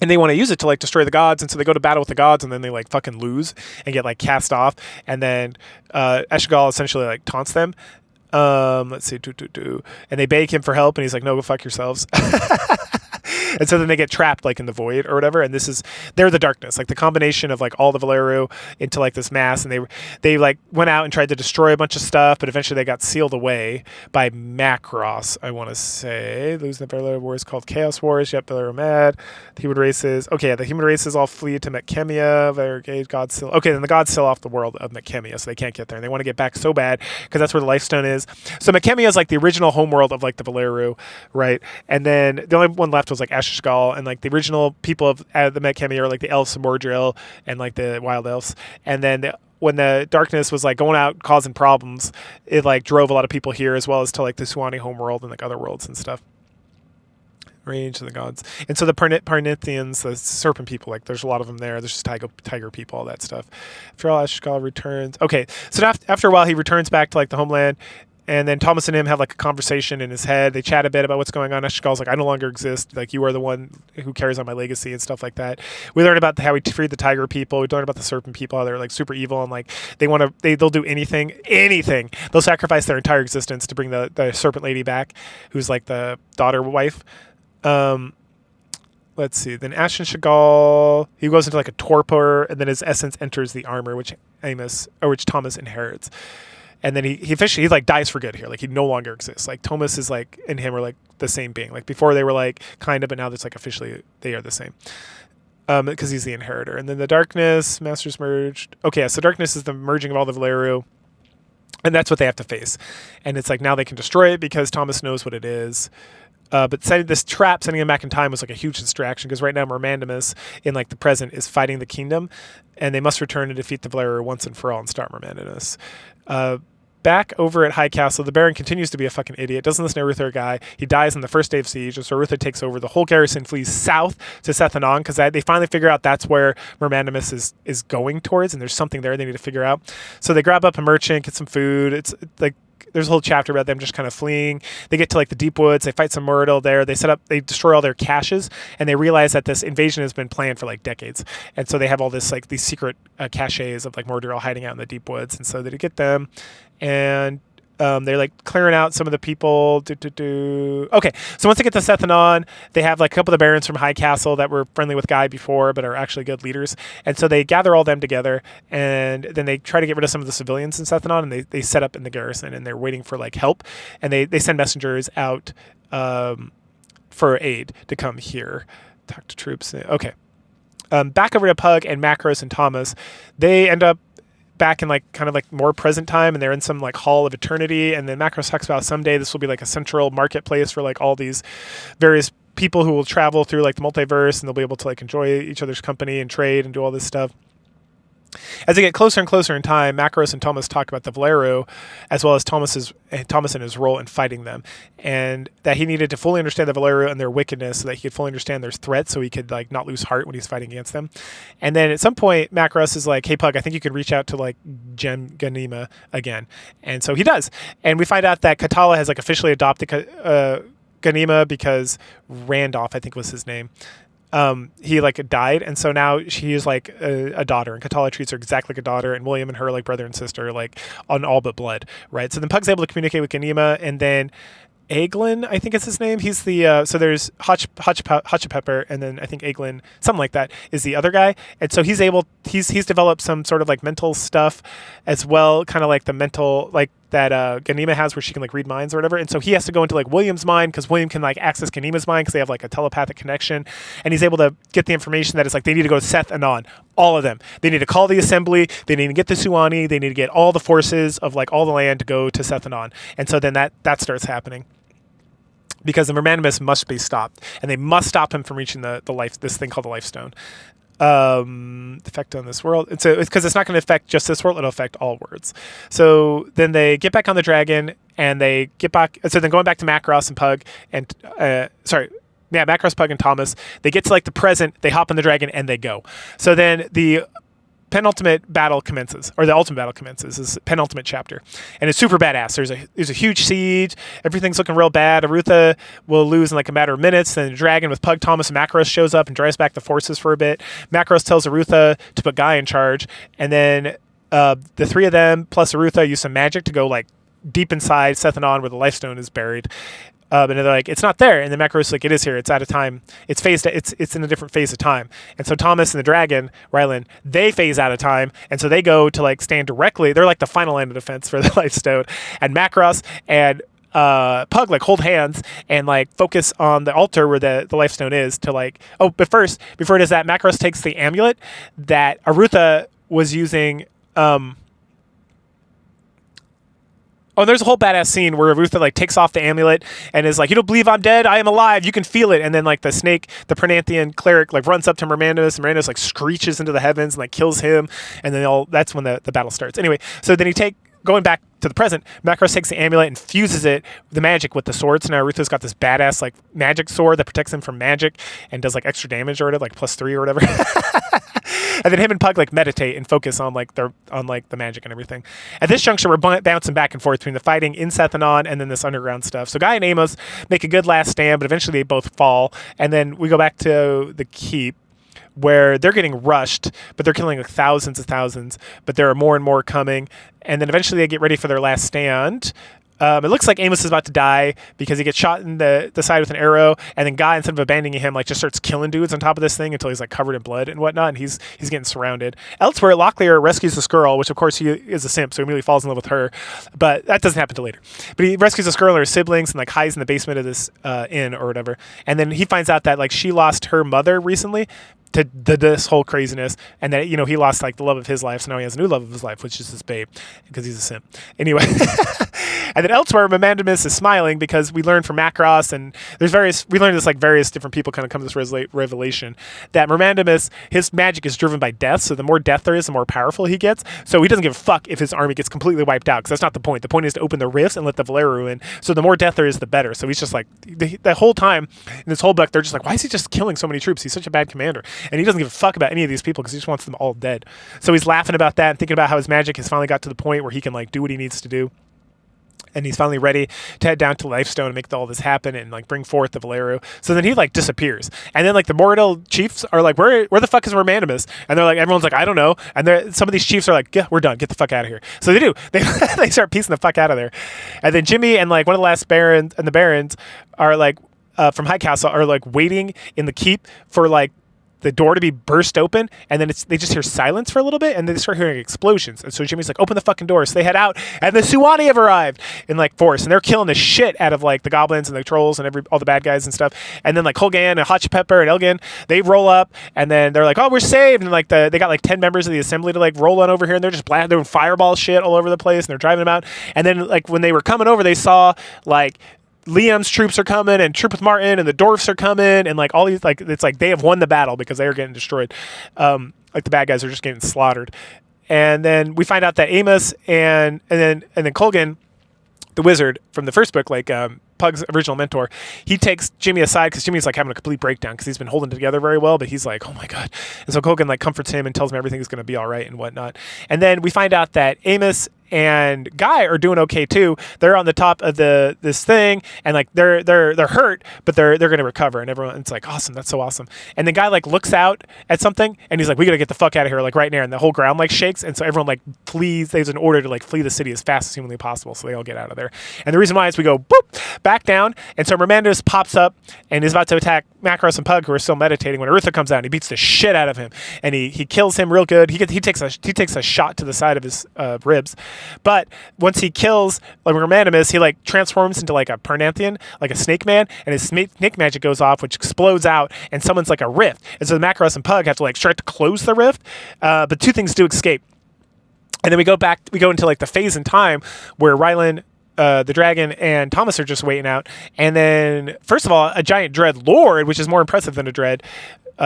And they want to use it to like destroy the gods, and so they go to battle with the gods, and then they like fucking lose and get like cast off. And then Ashengal essentially like taunts them. Let's see, and they beg him for help, and he's like, no, go fuck yourselves. And so then they get trapped like in the void or whatever, and they're the darkness, like the combination of like all the Valeru into like this mass, and they like went out and tried to destroy a bunch of stuff, but eventually they got sealed away by Macross, I want to say. Losing the Valeru Wars called Chaos Wars, yet Valeru mad. The human races, the human races all flee to Mechemia, gods still, then the gods still off the world of Mechemia, so they can't get there, and they want to get back so bad because that's where the Life Stone is. So Mechemia is like the original homeworld of like the Valeru, right? And then the only one left was like Ashgal, and like the original people of the Mechemia are like the elves of Mordril and like the wild elves. And then when the darkness was like going out causing problems, it like drove a lot of people here as well as to like the Suwani homeworld and like other worlds and stuff. Range of the gods. And so the Parnithians, the serpent people, like there's a lot of them there. There's just tiger people, all that stuff. After all, Ashgal returns. Okay, so after a while, he returns back to like the homeland. And then Thomas and him have like a conversation in his head. They chat a bit about what's going on. Ashgal's like, I no longer exist. Like, you are the one who carries on my legacy and stuff like that. We learn about how he freed the tiger people. We learn about the serpent people, how they're like super evil and like they'll do anything. They'll sacrifice their entire existence to bring the serpent lady back, who's like the daughter wife. Let's see. Then Ashen Chagall, he goes into like a torpor, and then his essence enters the armor, which Thomas inherits. And then he officially like dies for good here. Like he no longer exists. Like Thomas is like and him are like the same being. Like before they were like kind of, but now it's like officially they are the same. Because he's the inheritor. And then the darkness, masters merged. Okay, so darkness is the merging of all the Valeru. And that's what they have to face. And it's like now they can destroy it because Thomas knows what it is. But this trap, sending him back in time, was like a huge distraction because right now Mermandamus in like the present is fighting the kingdom, and they must return to defeat the Valeru once and for all and start Mermandamus. Back over at High Castle, the Baron continues to be a fucking idiot, doesn't listen to Arutha or Guy. He dies on the first day of siege, so Arutha takes over. The whole garrison flees south to Sethanon because they finally figure out that's where Mermandamus is going towards, and there's something there they need to figure out. So they grab up a merchant, get some food. It's like there's a whole chapter about them just kind of fleeing. They get to like the deep woods. They fight some Myrtle there. They destroy all their caches, and they realize that this invasion has been planned for like decades. And so they have all this like these secret caches of like Mordor hiding out in the deep woods. And so they get them, and they're like clearing out some of the people. Okay, so once they get to Sethanon, they have like a couple of the barons from High Castle that were friendly with Guy before, but are actually good leaders. And so they gather all them together, and then they try to get rid of some of the civilians in Sethanon, and they set up in the garrison, and they're waiting for like help, and they send messengers out for aid to come here. Talk to troops. Okay. Back over to Pug and Macross and Thomas, they end up back in like kind of like more present time, and they're in some like hall of eternity, and then Macross talks about someday this will be like a central marketplace for like all these various people who will travel through like the multiverse, and they'll be able to like enjoy each other's company and trade and do all this stuff. As they get closer and closer in time, Macross and Thomas talk about the Valeru, as well as Thomas and his role in fighting them, and that he needed to fully understand the Valeru and their wickedness so that he could fully understand their threats, so he could like not lose heart when he's fighting against them. And then at some point, Macross is like, "Hey Pug, I think you could reach out to like Ganima again," and so he does. And we find out that Katala has like officially adopted Ganima because Randolph, I think was his name. He like died, and so now she is like a daughter, and Katala treats her exactly like a daughter, and William and her like brother and sister, like on all but blood, right? So then Pug's able to communicate with Ganima, and then Eglin, I think is his name. He's the so there's Hotchpepper, and then I think Eglin, something like that, is the other guy. And so he's developed some sort of like mental stuff as well, kind of like the mental like that Ganima has, where she can like read minds or whatever. And so he has to go into like William's mind because William can like access Ganima's mind because they have like a telepathic connection, and he's able to get the information that it's like they need to go to Sethanon, all of them. They need to call the assembly. They need to get the Suwani. They need to get all the forces of like all the land to go to Sethanon. And so then that starts happening, because the Mermanimus must be stopped, and they must stop him from reaching the life, this thing called the Life Stone. Effect on this world. And so it's because it's not going to affect just this world; it'll affect all worlds. So then they get back on the dragon, and they get back. So then going back to Macross and Pug, and Macross, Pug, and Thomas, they get to like the present. They hop on the dragon and they go. So then the penultimate battle commences, or the ultimate battle commences, is penultimate chapter, and it's super badass. There's a huge siege. Everything's looking real bad. Arutha will lose in like a matter of minutes. Then the dragon with Pug, Thomas, and Macross shows up and drives back the forces for a bit. Macross tells Arutha to put Guy in charge, and then the three of them plus Arutha use some magic to go like deep inside Sethanon where the Life Stone is buried. And they're like, it's not there. And then Macross is like, it is here. It's out of time. It's phased. It's in a different phase of time. And so Thomas and the dragon, Rylan, they phase out of time. And so they go to like stand directly. They're like the final line of defense for the Life Stone. And Macross and Pug like hold hands and like focus on the altar where the Life Stone is to like, oh, but first, before it is that, Macross takes the amulet that Arutha was using. Oh, there's a whole badass scene where Arutha like takes off the amulet and is like, "You don't believe I'm dead? I am alive. You can feel it." And then like the snake, the Prananthian cleric, like runs up to Mermanimus. Mermanimus like screeches into the heavens and like kills him. And then that's when the battle starts. Anyway, so then going back to the present, Macross takes the amulet and fuses it, the magic, with the sword. So now Arutha's got this badass like magic sword that protects him from magic and does like extra damage or whatever, like +3 or whatever. And then him and Pug like meditate and focus on like the magic and everything. At this juncture, we're bouncing back and forth between the fighting in Sethanon and then this underground stuff. So Guy and Amos make a good last stand, but eventually they both fall. And then we go back to the keep, where they're getting rushed, but they're killing like thousands of thousands, but there are more and more coming. And then eventually they get ready for their last stand. It looks like Amos is about to die because he gets shot in the side with an arrow, and then Guy, instead of abandoning him, like just starts killing dudes on top of this thing until he's like covered in blood and whatnot, and he's getting surrounded. Elsewhere, Locklear rescues this girl, which of course he is a simp, so he immediately falls in love with her, but that doesn't happen until later. But he rescues this girl and her siblings and like hides in the basement of this inn or whatever, and then he finds out that like she lost her mother recently to this whole craziness, and that he lost like the love of his life, so now he has a new love of his life, which is this babe, because he's a simp. Anyway. And then elsewhere, Mermanimus is smiling because we learned from Macross, and we learned this like various different people kind of come to this revelation that Mermanimus, his magic is driven by death, so the more death there is, the more powerful he gets. So he doesn't give a fuck if his army gets completely wiped out, because that's not the point. The point is to open the rifts and let the Valeru in, so the more death there is, the better. So he's just like, the whole time in this whole book, they're just like, why is he just killing so many troops? He's such a bad commander. And he doesn't give a fuck about any of these people because he just wants them all dead. So he's laughing about that and thinking about how his magic has finally got to the point where he can like do what he needs to do. And he's finally ready to head down to Life Stone and make all this happen and like bring forth the Valeru. So then he like disappears. And then like the Mordor chiefs are like, where the fuck is Mermanimus? And they're like, everyone's like, I don't know. And some of these chiefs are like, yeah, we're done. Get the fuck out of here. So they do. They start piecing the fuck out of there. And then Jimmy and like one of the last barons and the barons are like from High Castle are like waiting in the keep for like the door to be burst open, and then they just hear silence for a little bit, and they start hearing explosions. And so Jimmy's like, open the fucking door. So they head out, and the Suwani have arrived in like force, and they're killing the shit out of like the goblins and the trolls and all the bad guys and stuff. And then like Colgan and Hotchpepper and Elgin, they roll up, and then they're like, oh, we're saved. And like they got like 10 members of the assembly to like roll on over here, and they're just doing fireball shit all over the place, and they're driving them out. And then like when they were coming over, they saw like Liam's troops are coming, and Troop with Martin, and the dwarfs are coming, and like all these, like it's like they have won the battle because they are getting destroyed. Like the bad guys are just getting slaughtered. And then we find out that Amos and then Colgan, the wizard from the first book, like Pug's original mentor, he takes Jimmy aside because Jimmy's like having a complete breakdown because he's been holding it together very well, but he's like, oh my god. And so Colgan like comforts him and tells him everything is going to be all right and whatnot. And then we find out that Amos and Guy are doing okay too. They're on the top of this thing, and like they're hurt, but they're gonna recover. And it's like awesome, that's so awesome. And the guy like looks out at something, and he's like, we gotta get the fuck out of here, like right now. And the whole ground like shakes, and so everyone like flees. There's an order to like flee the city as fast as humanly possible, so they all get out of there. And the reason why is we go boop back down, and so Mermandus pops up and is about to attack Macros and Pug, who are still meditating, when Aretha comes out and he beats the shit out of him, and he kills him real good. He takes a shot to the side of his ribs. But once he kills like Mermandus, he like transforms into like a Parnanthian, like a snake man, and his snake magic goes off, which explodes out and summons like a rift. And so the Macros and Pug have to like start to close the rift, but two things do escape. And then we go into like the phase in time where Rylan, the dragon, and Thomas are just waiting out. And then, first of all, a giant dread lord, which is more impressive than a dread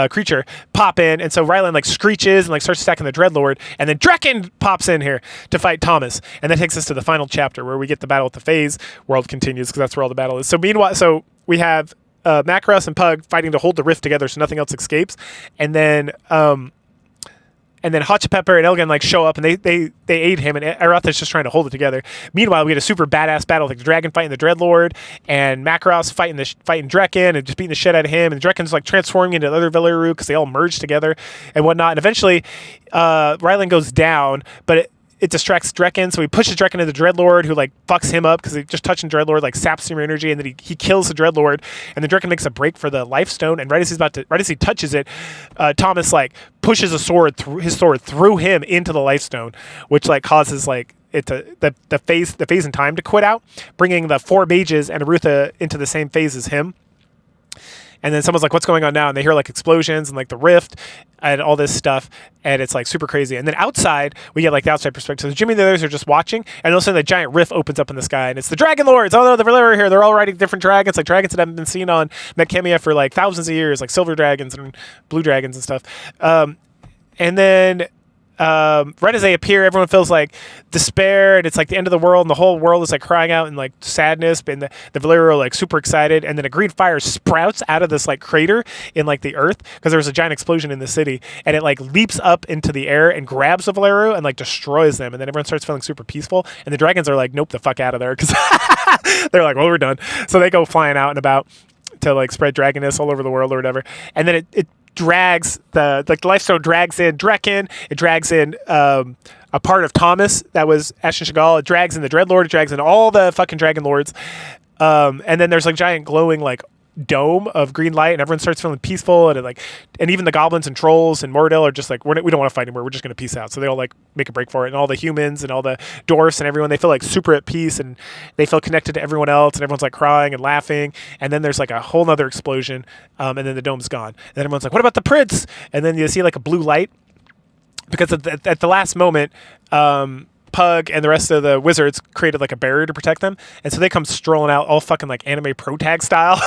creature, pop in. And so Rylan like screeches and like starts attacking the dread lord. And then Draken pops in here to fight Thomas. And that takes us to the final chapter where we get the battle at the phase. World continues because that's where all the battle is. So meanwhile, so we have Macros and Pug fighting to hold the rift together so nothing else escapes. And then Hotch Pepper and Elgin like show up and they aid him, and Aretha's just trying to hold it together. Meanwhile, we get a super badass battle, like the dragon fighting the Dreadlord, and Macross fighting Drekken and just beating the shit out of him. And Drekken's like transforming into other Valeru because they all merge together and whatnot. And eventually, Rylan goes down, but it distracts Drekken, so he pushes Drekken into the Dreadlord, who like fucks him up because he just touching Dreadlord like saps him energy, and then he kills the Dreadlord, and then Drekken makes a break for the Life Stone, and right as he touches it, Thomas like pushes his sword through him into the Life Stone, which like causes like the phase in time to quit out, bringing the 4 mages and Aretha into the same phase as him. And then someone's like, what's going on now? And they hear like explosions and like the rift and all this stuff. And it's like super crazy. And then outside, we get like the outside perspective. So Jimmy and the others are just watching. And all of a sudden, the giant rift opens up in the sky. And it's the Dragon Lords. Oh no, they're here. They're all riding different dragons, like dragons that haven't been seen on Mechemia for like thousands of years, like silver dragons and blue dragons and stuff. And then right as they appear, everyone feels like despair, and it's like the end of the world, and the whole world is like crying out in like sadness, and the Valeru are like super excited, and then a green fire sprouts out of this like crater in like the earth, because there's a giant explosion in the city, and it like leaps up into the air and grabs the Valeru and like destroys them, and then everyone starts feeling super peaceful, and the dragons are like, nope, the fuck out of there, because they're like, well, we're done. So they go flying out and about to like spread dragonness all over the world or whatever, and then it drags the Life Stone drags in Drekken, it drags in a part of Thomas that was Ashen Chagall, it drags in the Dreadlord, it drags in all the fucking Dragon Lords, and then there's like giant glowing like dome of green light, and everyone starts feeling peaceful, and even the goblins and trolls and Mordell are just like, we don't want to fight anymore, we're just going to peace out. So they all like make a break for it, and all the humans and all the dwarfs and everyone, they feel like super at peace, and they feel connected to everyone else, and everyone's like crying and laughing. And then there's like a whole nother explosion, and then the dome's gone, and then everyone's like, what about the prince? And then you see like a blue light, because at the last moment, Pug and the rest of the wizards created like a barrier to protect them, and so they come strolling out all fucking like anime pro tag style,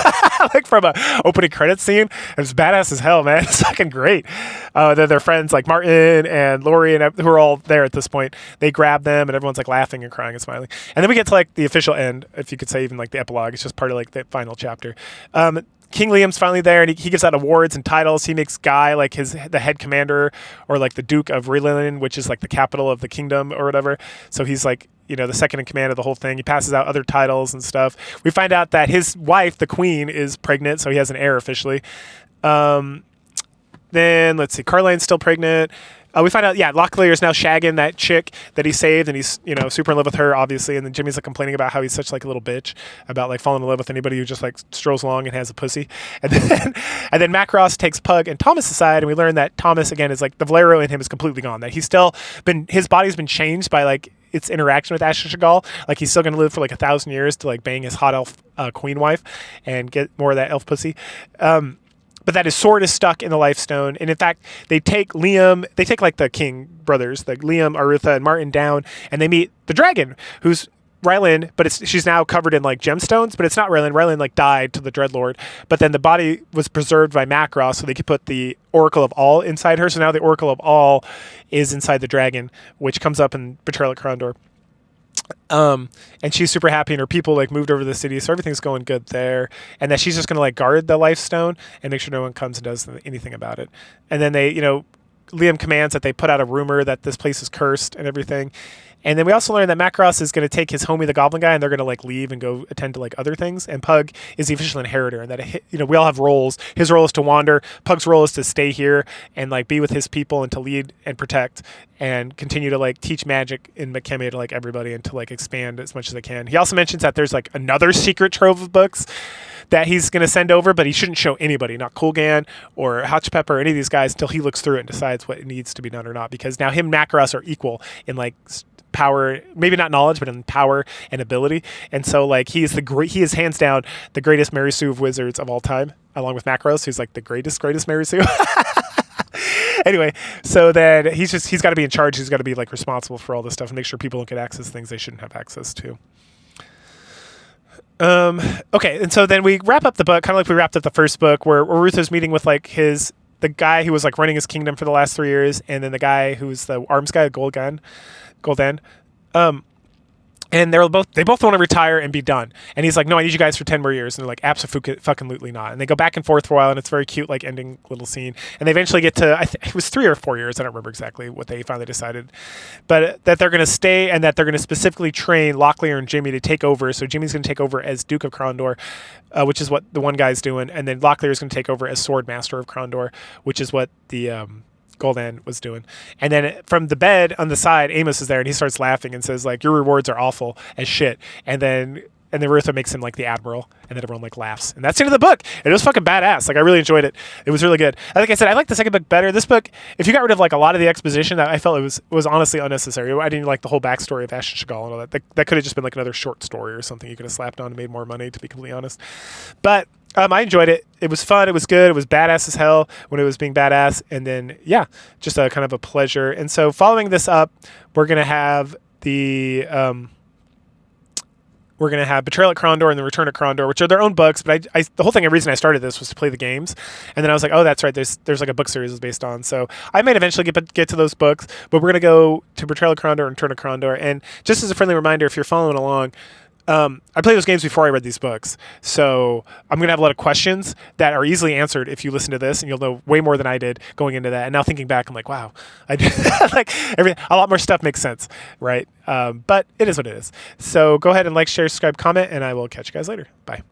like from a opening credits scene. It's badass as hell, man. It's fucking great. Then their friends like Martin and Lori and who are all there at this point, they grab them, and everyone's like laughing and crying and smiling. And then we get to like the official end, if you could say, even like the epilogue. It's just part of like the final chapter. King Liam's finally there, and he gives out awards and titles. He makes Guy like the head commander, or like the Duke of Rilin, which is like the capital of the kingdom or whatever. So he's like, the second in command of the whole thing. He passes out other titles and stuff. We find out that his wife, the queen, is pregnant, so he has an heir officially. Then let's see, Carline's still pregnant. We find out, Locklear is now shagging that chick that he saved, and he's, super in love with her, obviously. And then Jimmy's like complaining about how he's such like a little bitch about like falling in love with anybody who just like strolls along and has a pussy. And then Macross takes Pug and Thomas aside, and we learn that Thomas again is like the Valero in him is completely gone. That he's still his body's been changed by like its interaction with Asher Chagall. Like he's still gonna live for like 1,000 years to like bang his hot elf queen wife and get more of that elf pussy. But that his sword is stuck in the Life Stone. And in fact, they take like the King brothers, like Liam, Aretha, and Martin down, and they meet the dragon, who's Rylan, but she's now covered in like gemstones, but it's not Rylan. Rylan like died to the Dreadlord, but then the body was preserved by Macross, so they could put the Oracle of All inside her. So now the Oracle of All is inside the dragon, which comes up in Betrayal at Krondor. And she's super happy, and her people like moved over to the city, so everything's going good there. And that she's just gonna like guard the Life Stone and make sure no one comes and does anything about it. And then they, Liam commands that they put out a rumor that this place is cursed and everything. And then we also learned that Macross is going to take his homie, the Goblin guy, and they're going to like leave and go attend to like other things. And Pug is the official inheritor, and that we all have roles. His role is to wander. Pug's role is to stay here and like be with his people and to lead and protect and continue to like teach magic in Makemia to like everybody and to like expand as much as they can. He also mentions that there's like another secret trove of books that he's going to send over, but he shouldn't show anybody, not Kulgan or Hotchpepper or any of these guys, until he looks through it and decides what needs to be done or not. Because now him and Macross are equal in like power, maybe not knowledge, but in power and ability. And so like he is hands down the greatest Mary Sue of wizards of all time, along with Macross, who's like the greatest Mary Sue. Anyway, so then he's got to be in charge. He's got to be like responsible for all this stuff and make sure people don't get access to things they shouldn't have access to. Okay, and so then we wrap up the book, kind of like we wrapped up the first book, where Ruther's meeting with like the guy who was like running his kingdom for the last 3 years, and then the guy who's the arms guy, Gul'dan. And they both want to retire and be done. And he's like, no, I need you guys for 10 more years. And they're like, absolutely not. And they go back and forth for a while, and it's a very cute, like, ending little scene. And they eventually get to, it was 3 or 4 years. I don't remember exactly what they finally decided. But that they're going to stay and that they're going to specifically train Locklear and Jimmy to take over. So Jimmy's going to take over as Duke of Krondor, which is what the one guy's doing. And then Locklear is going to take over as Sword Master of Krondor, which is what the Gul'dan was doing. And then from the bed on the side, Amos is there, and he starts laughing and says like, your rewards are awful as shit. And then Ruther makes him like the admiral, and then everyone like laughs. And that's the end of the book. It was fucking badass. Like I really enjoyed it. It was really good. Like I said, I like the second book better. This book, if you got rid of like a lot of the exposition, I felt it was honestly unnecessary. I didn't like the whole backstory of Ash and Chagall and all that. That could have just been like another short story or something you could have slapped on and made more money, to be completely honest. But I enjoyed it. It was fun. It was good. It was badass as hell when it was being badass. And then, yeah, just a kind of a pleasure. And so following this up, we're going to have Betrayal at Krondor and The Return of Krondor, which are their own books. But the whole reason I started this was to play the games. And then I was like, oh, that's right. There's like a book series it's based on. So I might eventually get to those books. But we're going to go to Betrayal at Krondor and Return of Krondor. And just as a friendly reminder, if you're following along, I played those games before I read these books, so I'm going to have a lot of questions that are easily answered if you listen to this, and you'll know way more than I did going into that. And now thinking back, I'm like, wow, I did like a lot more stuff makes sense, right? But it is what it is. So go ahead and like, share, subscribe, comment, and I will catch you guys later. Bye.